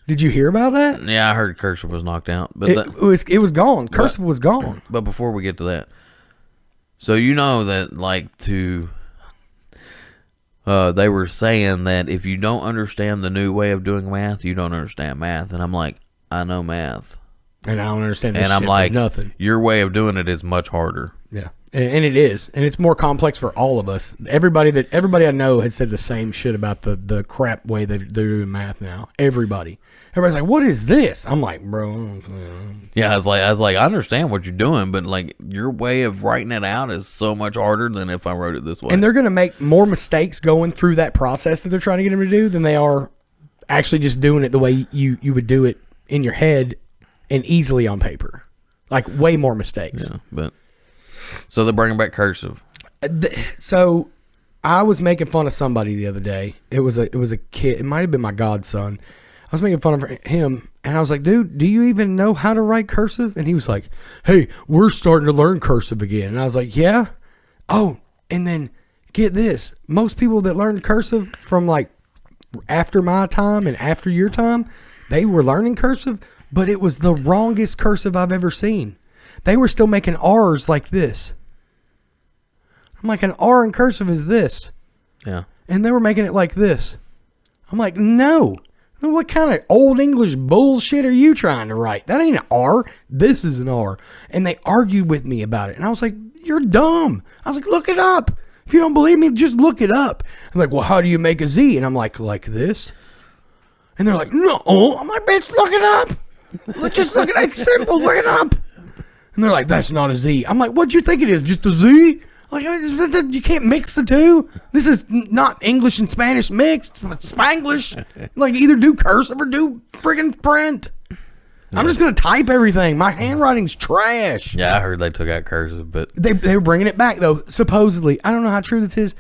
Did you hear about that? Yeah, I heard cursive was knocked out, but it was gone. Cursive was gone. But before we get to that, so you know that they were saying that if you don't understand the new way of doing math, you don't understand math. And I'm like, I know math, and I don't understand. This and I'm like, nothing. Your way of doing it is much harder. Yeah, and it is, and it's more complex for all of us. Everybody I know has said the same shit about the crap way they're doing math now. Everybody's like, what is this? I'm like, bro. Yeah, I was like, I understand what you're doing, but like your way of writing it out is so much harder than if I wrote it this way. And they're going to make more mistakes going through that process that they're trying to get them to do than they are actually just doing it the way you would do it in your head and easily on paper. Like way more mistakes. Yeah, but so they're bringing back cursive. So I was making fun of somebody the other day. It was a kid. It might have been my godson. I was making fun of him, and I was like, dude, do you even know how to write cursive? And he was like, hey, we're starting to learn cursive again. And I was like, yeah? Oh, and then get this. Most people that learned cursive from like after my time and after your time, they were learning cursive, but it was the wrongest cursive I've ever seen. They were still making R's like this. I'm like, an R in cursive is this. Yeah. And they were making it like this. I'm like, no. What kind of old English bullshit are you trying to write? That ain't an R. This is an R. And they argued with me about it. And I was like, you're dumb. I was like, look it up. If you don't believe me, just look it up. I'm like, well, how do you make a Z? And I'm like this. And they're like, no. I'm like, bitch, look it up. Just look it up. It's simple. Look it up. And they're like, that's not a Z. I'm like, what do you think it is? Just a Z? Like, you can't mix the two. This is not English and Spanish mixed. It's Spanglish. Like, either do cursive or do friggin' print. Yeah. I'm just going to type everything. My handwriting's trash. Yeah, I heard they took out cursive, but they were bringing it back, though, supposedly. I don't know how true this is.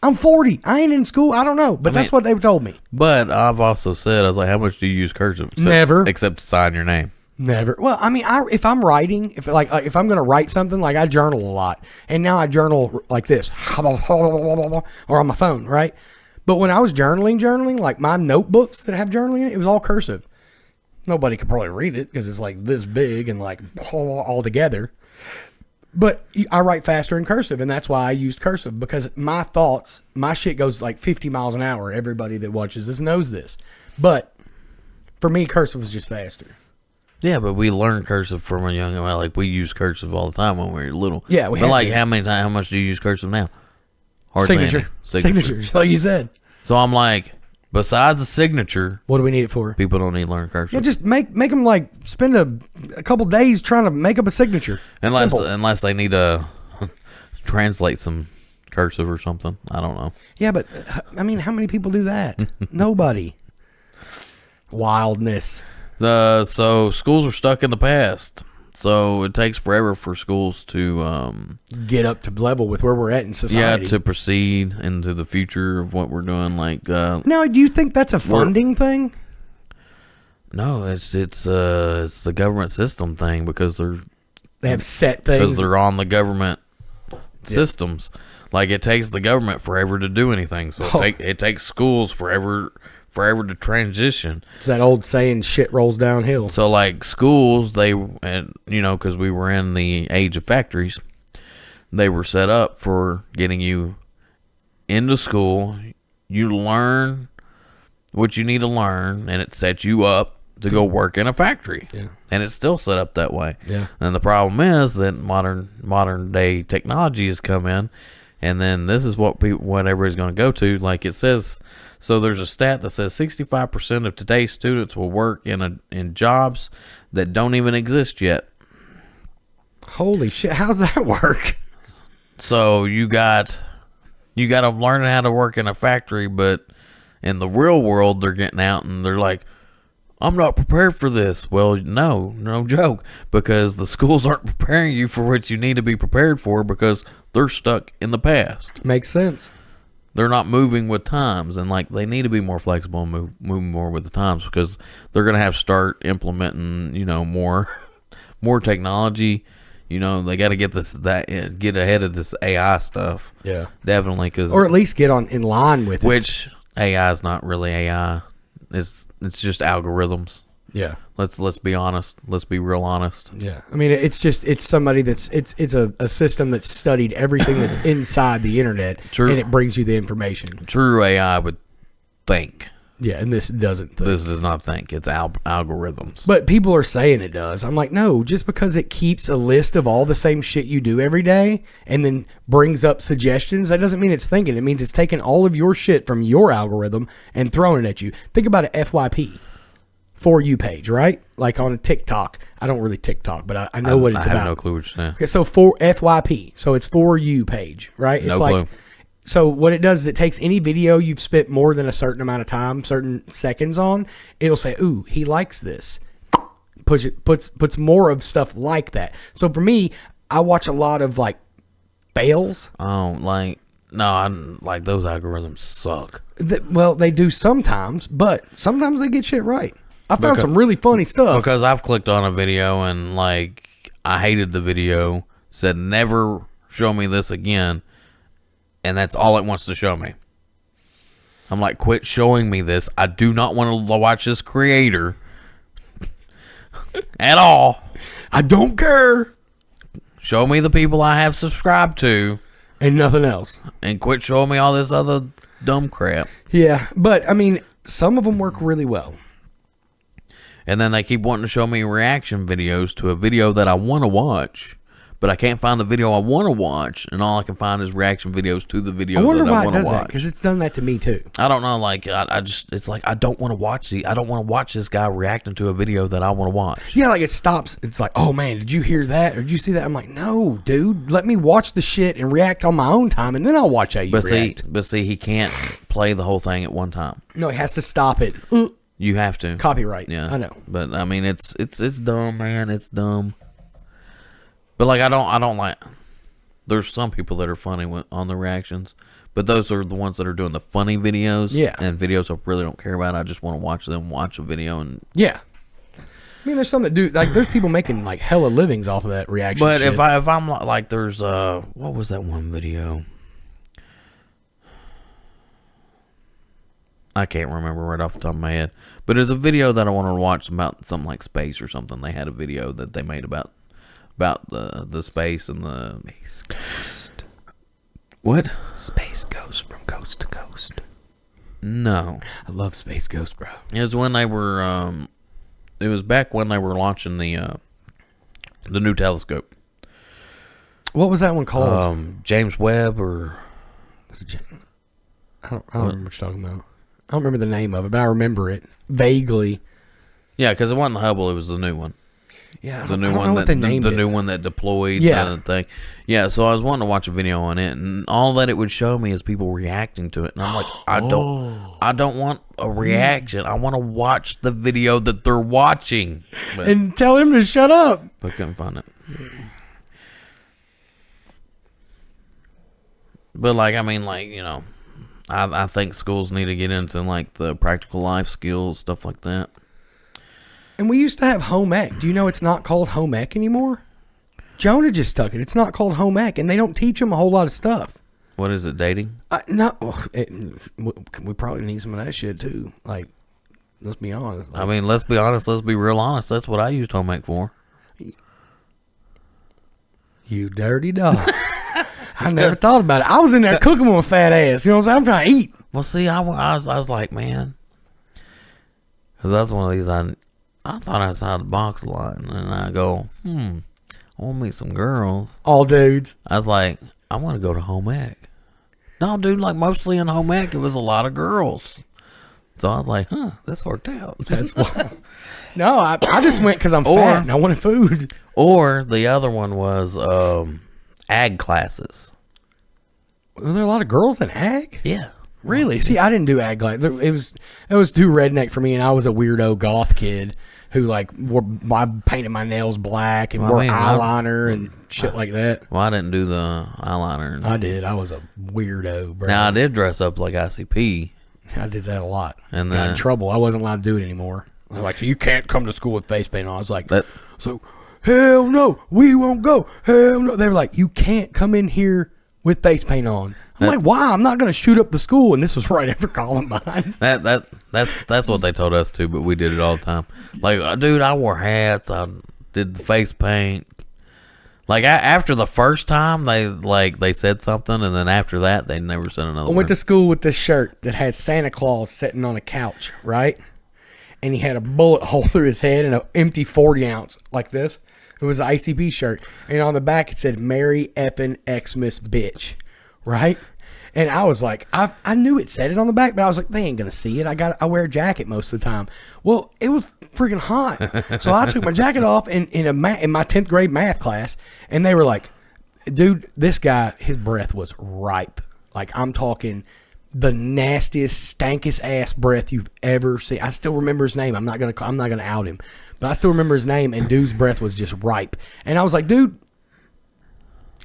I'm 40. I ain't in school. I don't know. But that's what they told me. But I've also said, I was like, how much do you use cursive? Never. Except to sign your name. Never. Well, I mean, if I'm writing, if I'm going to write something, like I journal a lot, and now I journal like this, or on my phone, right? But when I was journaling, like my notebooks that have journaling in it, it was all cursive. Nobody could probably read it because it's like this big and like all together. But I write faster in cursive, and that's why I used cursive, because my thoughts, my shit goes like 50 miles an hour. Everybody that watches this knows this. But for me, cursive was just faster. Yeah, but we learn cursive from a young, like we use cursive all the time when we were little. Yeah, but like how much do you use cursive now? Hardly signature, just like you said. So I'm like, besides the signature, what do we need it for? People don't need to learn cursive. Yeah, just make them like spend a couple days trying to make up a signature. Unless they need to translate some cursive or something. I don't know. Yeah, but I mean, how many people do that? Nobody. Wildness. So schools are stuck in the past. So it takes forever for schools to get up to level with where we're at in society. Yeah, to proceed into the future of what we're doing. Like now, do you think that's a funding thing? No, it's the government system thing, because they have set things. Because they're on the government systems. Like, it takes the government forever to do anything. So it takes schools forever to transition. It's that old saying, shit rolls downhill. So, like, schools, because we were in the age of factories, they were set up for getting you into school. You learn what you need to learn, and it sets you up to go work in a factory. Yeah. And it's still set up that way. Yeah. And the problem is that modern day technology has come in, and then this is what everybody's going to go to. Like it says, so there's a stat that says 65% of today's students will work in jobs that don't even exist yet. Holy shit! How's that work? So you got to learn how to work in a factory, but in the real world, they're getting out and they're like, I'm not prepared for this. Well, no joke, because the schools aren't preparing you for what you need to be prepared for because they're stuck in the past. Makes sense. They're not moving with times, and like they need to be more flexible and move more with the times, because they're going to have to start implementing, more technology. They got to get get ahead of this AI stuff. Yeah, definitely, or at least get in line with which it. AI is not really AI. It's just algorithms. Yeah. Let's be honest. Let's be real honest. Yeah. I mean, it's somebody it's a system that's studied everything that's inside the internet. True. And it brings you the information. True AI would think. Yeah, and this doesn't think. This does not think. It's algorithms. But people are saying it does. I'm like, no, just because it keeps a list of all the same shit you do every day and then brings up suggestions, that doesn't mean it's thinking. It means it's taking all of your shit from your algorithm and throwing it at you. Think about an FYP, For You page, right? Like on a TikTok. I don't really TikTok, but I know what it's about. I have no clue what you're saying. Okay, so for FYP, so it's For You page, right? It's no clue. So what it does is it takes any video you've spent more than a certain amount of time, certain seconds on, it'll say, ooh, he likes this. Puts more of stuff like that. So for me, I watch a lot of like fails. Oh, like those algorithms suck. Well, they do sometimes, but sometimes they get shit right. I found some really funny stuff. Because I've clicked on a video and like I hated the video, said never show me this again. And that's all it wants to show me. I'm like, quit showing me this. I do not want to watch this creator at all. I don't care. Show me the people I have subscribed to. And nothing else. And quit showing me all this other dumb crap. Yeah, but I mean, some of them work really well. And then they keep wanting to show me reaction videos to a video that I want to watch. But I can't find the video I want to watch, and all I can find is reaction videos to the video that I want to watch. I wonder why it does that, because it's done that to me too. I don't know, like it's like I don't want to watch this guy reacting to a video that I want to watch. Yeah, like it stops. It's like, oh man, did you hear that or did you see that? I'm like, no, dude, let me watch the shit and react on my own time, and then I'll watch how you react. But see, he can't play the whole thing at one time. No, he has to stop it. You have to copyright. Yeah, I know. But I mean, it's dumb, man. It's dumb. But like I don't like. There's some people that are funny on the reactions, but those are the ones that are doing the funny videos. Yeah, and videos I really don't care about. I just want to watch them watch a video and yeah. I mean, there's some that do like. There's people making like hella livings off of that reaction. But shit. if I'm like, there's what was that one video? I can't remember right off the top of my head. But there's a video that I wanted to watch about something like space or something. They had a video that they made about the space and the Space Ghost. What? Space Ghost from Coast to Coast. No, I love Space Ghost, bro. it was when they were it was back when they were launching the new telescope. What was that one called? James Webb or was it I don't remember what you're talking about. I don't remember the name of it, but I remember it vaguely. Yeah, because it wasn't Hubble; it was the new one. Yeah, the new one the new one that deployed the thing. Yeah, so I was wanting to watch a video on it, and all that it would show me is people reacting to it, and I'm like, I don't want a reaction. I want to watch the video that they're watching. And tell him to shut up. But couldn't find it. But like, I mean, like, I think schools need to get into like the practical life skills, stuff like that. And we used to have home ec. Do you know it's not called home ec anymore? Jonah just took it. It's not called home ec, and they don't teach them a whole lot of stuff. What is it, dating? No, we probably need some of that shit too. Like, let's be honest. I mean, let's be honest. Let's be real honest. That's what I used home ec for. You dirty dog. I never thought about it. I was in there cooking with a fat ass. You know what I'm saying? I'm trying to eat. Well, see, I was like, man, because that's one of these I thought outside the box a lot, and I go, I want to meet some girls. All dudes. I was like, I want to go to home ec. No, dude, like mostly in home ec, it was a lot of girls. So I was like, this worked out. That's why. No, I just went because I'm fat and I wanted food. Or the other one was ag classes. Were there a lot of girls in ag? Yeah. Really? See, I didn't do ag classes. It was too redneck for me, and I was a weirdo goth kid who like I painted my nails black and wore eyeliner and shit like that. Well, I didn't do the eyeliner. I did. I was a weirdo, bro. Now I did dress up like ICP. I did that a lot. And got then in trouble. I wasn't allowed to do it anymore. They're like, you can't come to school with face paint on. I was like, so hell no, we won't go. Hell no. They were like, you can't come in here with face paint on. I'm like, why? I'm not going to shoot up the school. And this was right after Columbine. That's what they told us too, but we did it all the time. Like, dude, I wore hats. I did the face paint. Like after the first time, they said something, and then after that, they never said another word. I went to school with this shirt that had Santa Claus sitting on a couch, right? And he had a bullet hole through his head and an empty 40 ounce like this. It was an ICP shirt, and on the back it said "Merry effing Xmas bitch," right? And I was like, I knew it said it on the back, but I was like, they ain't gonna see it. I wear a jacket most of the time. Well, it was freaking hot, so I took my jacket off in my 10th grade math class, and they were like, dude, this guy, his breath was ripe. Like, I'm talking the nastiest, stankiest ass breath you've ever seen. I still remember his name. I'm not gonna out him, but I still remember his name. And dude's breath was just ripe. And I was like, dude,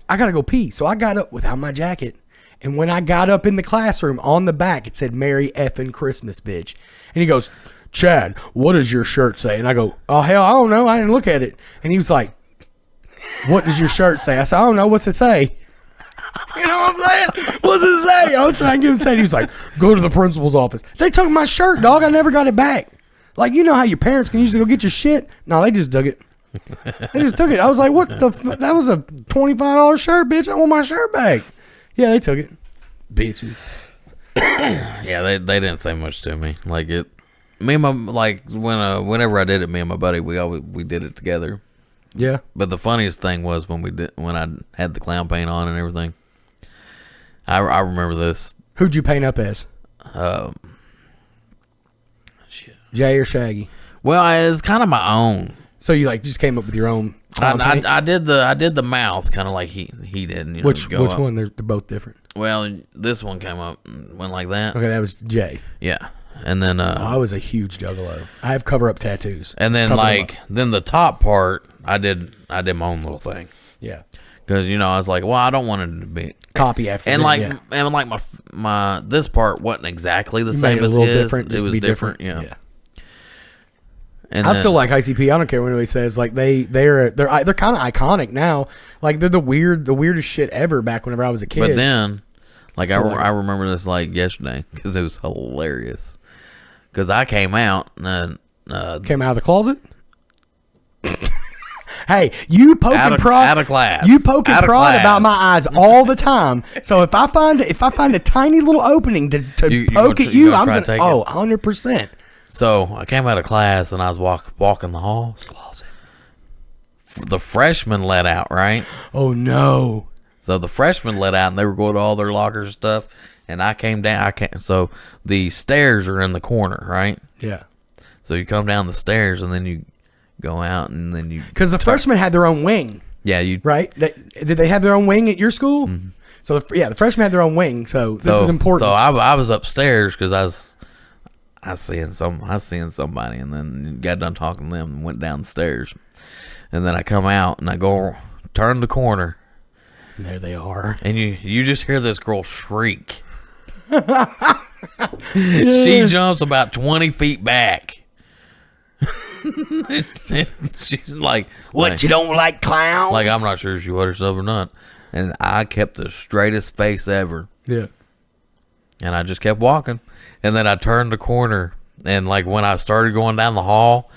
I gotta go pee. So I got up without my jacket. And when I got up in the classroom, on the back, it said, "Merry effing Christmas, bitch." And he goes, "Chad, what does your shirt say?" And I go, "Oh, hell, I don't know. I didn't look at it." And he was like, "What does your shirt say?" I said, "I don't know. What's it say?" You know what I'm saying? What's it say? I was trying to give him a say. He was like, "Go to the principal's office." They took my shirt, dog. I never got it back. Like, you know how your parents can usually go get your shit? No, they just took it. They just took it. I was like, what the that was a $25 shirt, bitch. I want my shirt back. Yeah, they took it. Bitches. Yeah, they didn't say much to me. Like, it, me and my, like, whenever I did it, me and my buddy, we did it together. Yeah. But the funniest thing was when I had the clown paint on and everything. I remember this. Who'd you paint up as? Shit. Jay or Shaggy? Well, it's kind of my own. So you like just came up with your own? I did the mouth kind of like he did. You know, which one? They're both different. Well, this one came up went like that. Okay, that was Jay. Yeah, and then I was a huge juggalo. I have cover up tattoos. And then then the top part, I did my own little thing. Yeah, because I was like, well, I don't want it to be copy after. And my this part wasn't exactly the same as his. Different, just it was to be different. Yeah. And I still like ICP. I don't care what anybody says. Like they're kind of iconic now. Like they're the weirdest shit ever. Back whenever I was a kid. But then, like I remember this like yesterday because it was hilarious. Because I came out and came out of the closet. Hey, you poke and prod out of class. You poke and prod about my eyes all the time. So if I find a tiny little opening to poke at you, I'm gonna 100%. So I came out of class and I was walking the halls. Closet. The freshmen let out, right? Oh no! So the freshmen let out and they were going to all their lockers and stuff. And I came down. So the stairs are in the corner, right? Yeah. So you come down the stairs and then you go out and then you. Because the freshmen had their own wing. Yeah, right. Did they have their own wing at your school? Mm-hmm. So the freshmen had their own wing. So this is important. So I was upstairs because I seen somebody, and then got done talking to them and went down the stairs. And then I come out and I go turn the corner. And there they are. And you just hear this girl shriek. She jumps about 20 feet back. And she's like, What, you don't like clowns? Like, I'm not sure if she wet herself or not. And I kept the straightest face ever. Yeah. And I just kept walking. And then I turned the corner. And, like, when I started going down the hall,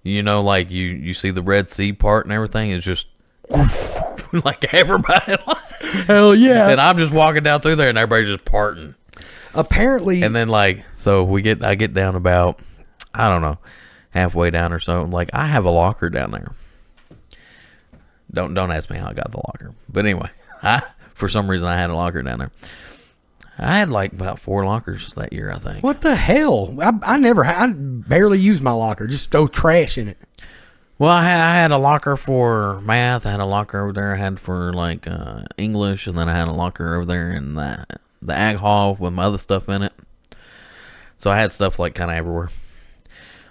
you know, like, you see the Red Sea part and everything. It's just, like, everybody. Hell yeah. And I'm just walking down through there, and everybody's just parting. Apparently. And then, like, so I get down about, I don't know, halfway down or so. Like, I have a locker down there. Don't ask me how I got the locker. But anyway, for some reason, I had a locker down there. I had like about 4 lockers that year, I think. What the hell? I barely used my locker. Just throw trash in it. Well, I had a locker for math. I had a locker over there. I had for like English, and then I had a locker over there in the ag hall with my other stuff in it. So I had stuff like kind of everywhere,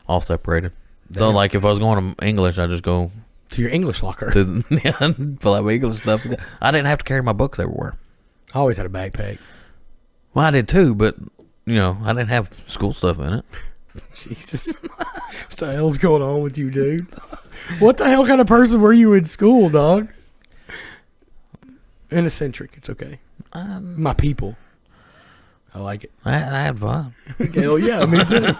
all separated. Damn. So like if I was going to English, I just go to your English locker. Pull out my English stuff. I didn't have to carry my books everywhere. I always had a backpack. Well, I did too, but you know, I didn't have school stuff in it. Jesus. What the hell's going on with you, dude? What the hell kind of person were you in school, dog? Eccentric. It's okay. My people. I like it. I had fun. Hell yeah, me too.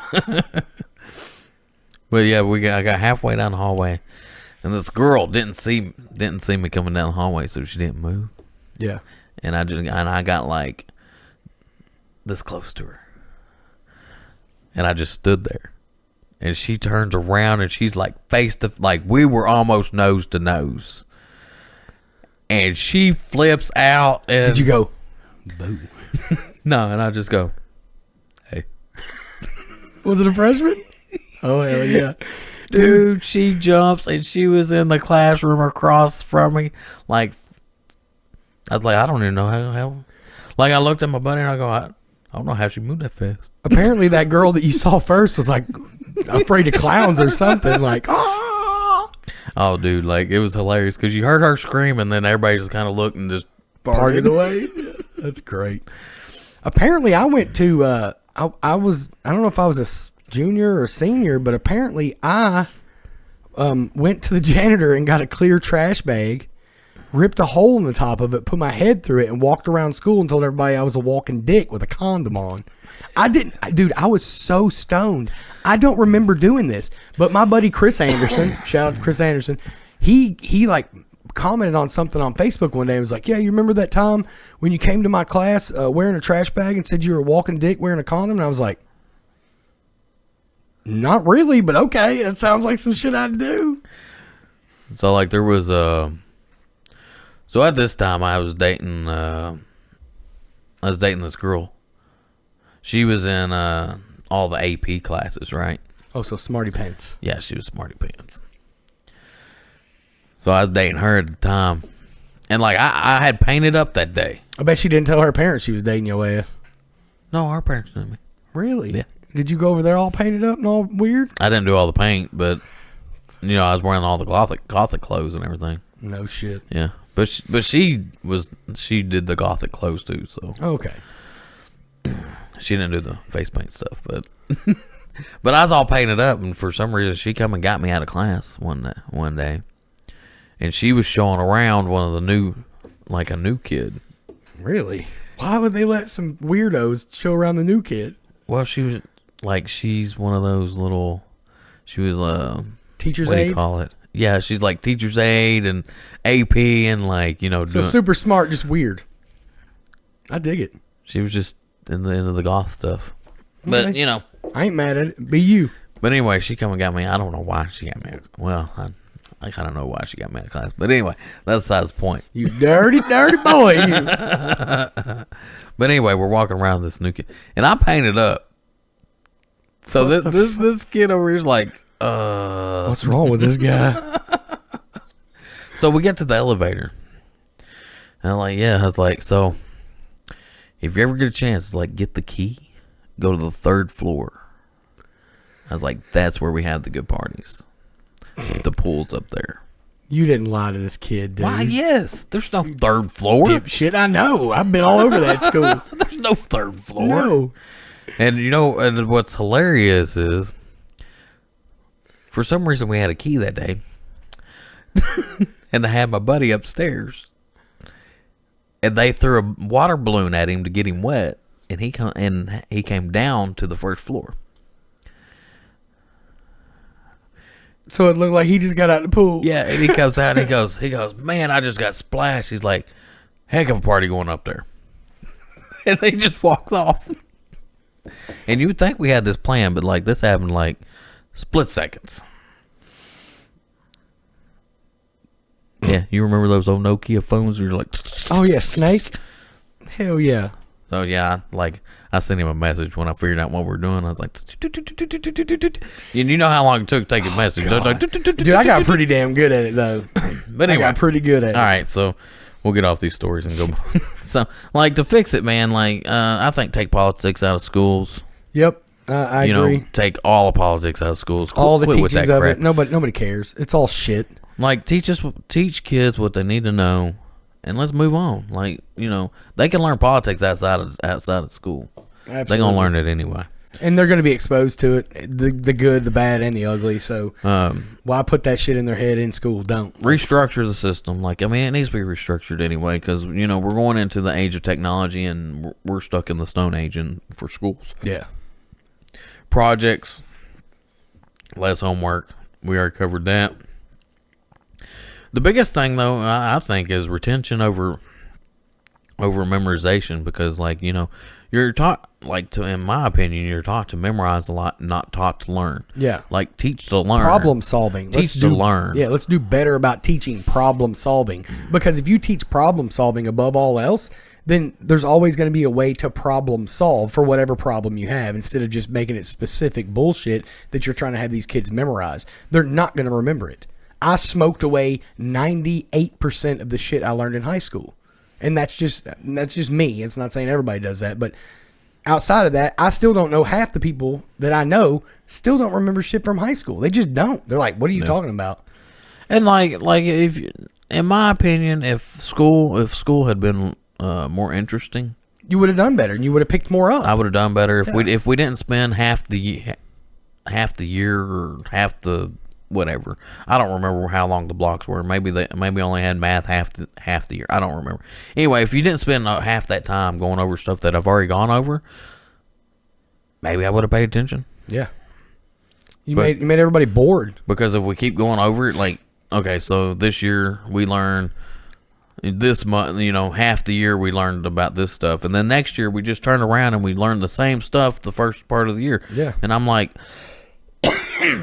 But yeah, I got halfway down the hallway, and this girl didn't see me coming down the hallway, so she didn't move. Yeah. And I got like this close to her. And I just stood there. And she turns around and she's like like we were almost nose to nose. And she flips out and did you go, boo? No, and I just go, hey. Was it a freshman? Oh hell yeah. Dude, she jumps and she was in the classroom across from me. Like I was like, I don't even know how. Like I looked at my buddy and I go, I don't know how she moved that fast. Apparently that girl that you saw first was like afraid of clowns or something. Like, oh, dude, like it was hilarious because you heard her scream and then everybody just kind of looked and just parted away. That's great. Apparently I went to, I don't know if I was a junior or senior, but apparently I went to the janitor and got a clear trash bag, ripped a hole in the top of it, put my head through it, and walked around school and told everybody I was a walking dick with a condom on. I was so stoned. I don't remember doing this, but my buddy Chris Anderson, shout out to Chris Anderson, he like commented on something on Facebook one day and was like, yeah, you remember that time when you came to my class wearing a trash bag and said you were a walking dick wearing a condom? And I was like, not really, but okay, it sounds like some shit I'd do. So like there was so at this time I was dating this girl. She was in all the AP classes, right? Oh, so smarty pants. Yeah, she was smarty pants. So I was dating her at the time. And like I had painted up that day. I bet she didn't tell her parents she was dating your ass. No, our parents knew me. Really? Yeah. Did you go over there all painted up and all weird? I didn't do all the paint, but you know, I was wearing all the gothic clothes and everything. No shit. Yeah. But she did the gothic clothes too, so. Okay. She didn't do the face paint stuff, but but I was all painted up, and for some reason she come and got me out of class one day, and she was showing around one of the a new kid. Really? Why would they let some weirdos show around the new kid? Well, she was like, she's one of those little. She was teacher's what aide. Do you call it? Yeah, she's like teacher's aide and AP and like So super smart, just weird. I dig it. She was just into the goth stuff, but Okay. you know, I ain't mad at it. Be you. But anyway, she come and got me. I don't know why she got me. Well, I kind of know why she got me out of class. But anyway, that's besides the point. You dirty, dirty boy. You. But anyway, we're walking around this new kid, and I painted up. So this kid over here is like, what's wrong with this guy? So we get to the elevator, and I'm like, yeah. I was like, so if you ever get a chance, like, get the key, go to the 3rd floor. I was like, that's where we have the good parties. The pool's up there. You didn't lie to this kid, dude. Why, yes. There's no 3rd floor. Dipshit, I know. I've been all over that school. There's no 3rd floor. No. And you know, and what's hilarious is For some reason, we had a key that day. And I had my buddy upstairs. And they threw a water balloon at him to get him wet. And he came down to the first floor. So it looked like he just got out of the pool. Yeah, and he comes out and he goes, man, I just got splashed. He's like, heck of a party going up there. And he just walks off. And you would think we had this plan, but like this happened like split seconds. Yeah, you remember those old Nokia phones where you're like, oh yeah, Snake. Hell yeah. So yeah, like I sent him a message when I figured out what we were doing. I was like, you know how long it took to take a message. I was like, Dude, I got pretty damn good at it though. But anyway, I got pretty good at it. All right, so we'll get off these stories and go. So, like, to fix it, man, like, I think take politics out of schools. Yep, I agree. Know, take all the politics out of schools. All the Quit with teachings that of crap. it. Nobody cares. It's all shit. Like, teach kids what they need to know, and let's move on. Like, you know, they can learn politics outside of school. Absolutely. They're gonna learn it anyway. And they're going to be exposed to it, the good, the bad, and the ugly. So why put that shit in their head in school? Don't. Restructure the system. Like, I mean, it needs to be restructured anyway because, you know, we're going into the age of technology and we're stuck in the Stone Age for schools. Yeah. Projects, less homework. We already covered that. The biggest thing, though, I think, is retention over memorization because, like, you know, you're taught, like, in my opinion, you're taught to memorize a lot, not taught to learn. Yeah. Like, teach to learn. Problem solving. Teach to learn. Yeah, let's do better about teaching problem solving. Because if you teach problem solving above all else, then there's always going to be a way to problem solve for whatever problem you have instead of just making it specific bullshit that you're trying to have these kids memorize. They're not going to remember it. I smoked away 98% of the shit I learned in high school. And that's just me. It's not saying everybody does that, but outside of that, I still don't know half the people that I know still don't remember shit from high school. They just don't. They're like, "What are you talking about?" And like if, in my opinion, if school had been more interesting, you would have done better, and you would have picked more up. I would have done better if we didn't spend half the year or half the whatever. I don't remember how long the blocks were. Maybe only had math half the year. I don't remember. Anyway, if you didn't spend half that time going over stuff that I've already gone over, maybe I would have paid attention. Yeah. You made everybody bored. Because if we keep going over it, like, okay, so this year we learned this month, you know, half the year we learned about this stuff, and then next year we just turned around and we learned the same stuff the first part of the year. Yeah. And I'm like,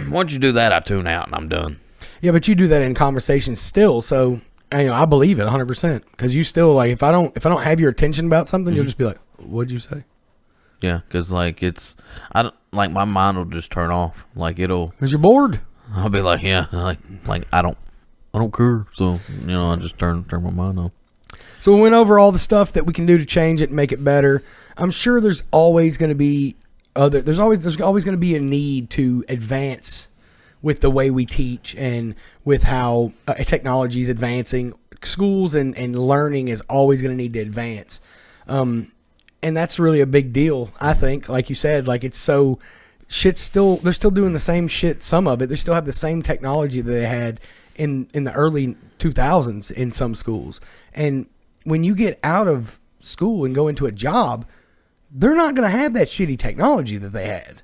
once you do that, I tune out and I'm done. Yeah, but you do that in conversation still, so I believe it 100% because you still like if I don't have your attention about something, you'll just be like, "What'd you say?" Yeah, because like like my mind will just turn off. Like because you're bored. I'll be like, yeah, like I don't care. So you know, I just turn my mind off. So we went over all the stuff that we can do to change it and make it better. I'm sure there's always going to be there's always going to be a need to advance with the way we teach and with how technology is advancing. Schools and learning is always going to need to advance. And that's really a big deal, I think. Like you said, like they're still doing the same shit, some of it. They still have the same technology that they had in the early 2000s in some schools. And when you get out of school and go into a job, they're not going to have that shitty technology that they had.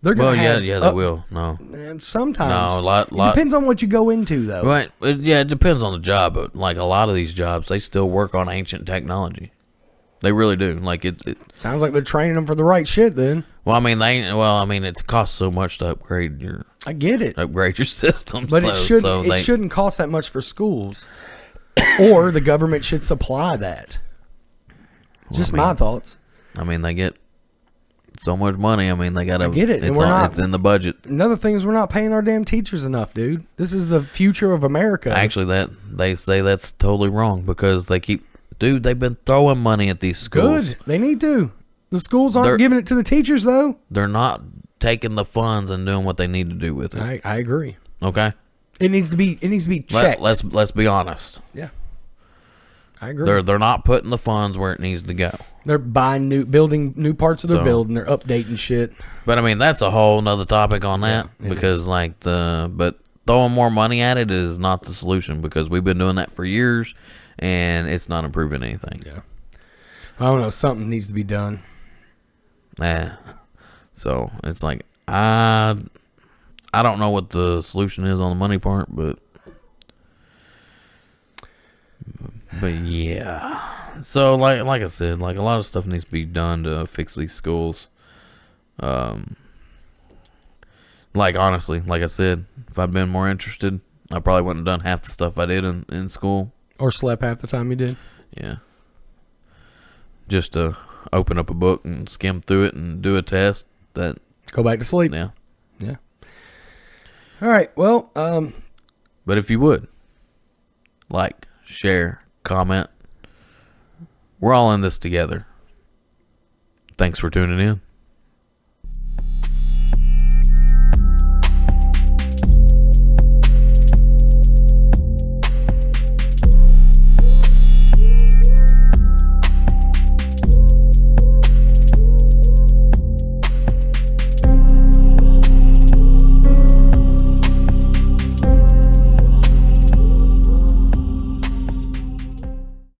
They're going to have... Yeah, they will. No. Sometimes. No, a lot. It depends on what you go into, though. Right. Yeah, it depends on the job. But, like, a lot of these jobs, they still work on ancient technology. They really do. Like, it sounds like they're training them for the right shit, then. Well, I mean, it costs so much to upgrade your... I get it. Upgrade your systems. But it shouldn't cost that much for schools. Or the government should supply that. Just my thoughts. I mean, they get so much money. I mean, they got to... I get it. And it's in the budget. Another thing is we're not paying our damn teachers enough, dude. This is the future of America. Actually, they say that's totally wrong because they keep... Dude, they've been throwing money at these schools. Good. They need to. The schools aren't giving it to the teachers, though. They're not taking the funds and doing what they need to do with it. I agree. Okay? It needs to be checked. Let's be honest. Yeah. I agree. They're not putting the funds where it needs to go. They're buying building new parts of their So- building. They're updating shit. But I mean, that's a whole nother topic on that Yeah, it because but throwing more money at it is not the solution because we've been doing that for years and it's not improving anything. Yeah. I don't know. Something needs to be done. So it's like I don't know what the solution is on the money part, but yeah. So like I said, like a lot of stuff needs to be done to fix these schools. Like honestly, like I said, if I'd been more interested, I probably wouldn't have done half the stuff I did in school. Or slept half the time you did. Yeah. Just to open up a book and skim through it and do a test. That Go back to sleep. yeah. Yeah. All right. Well, But if you would like, share, comment, we're all in this together. Thanks for tuning in.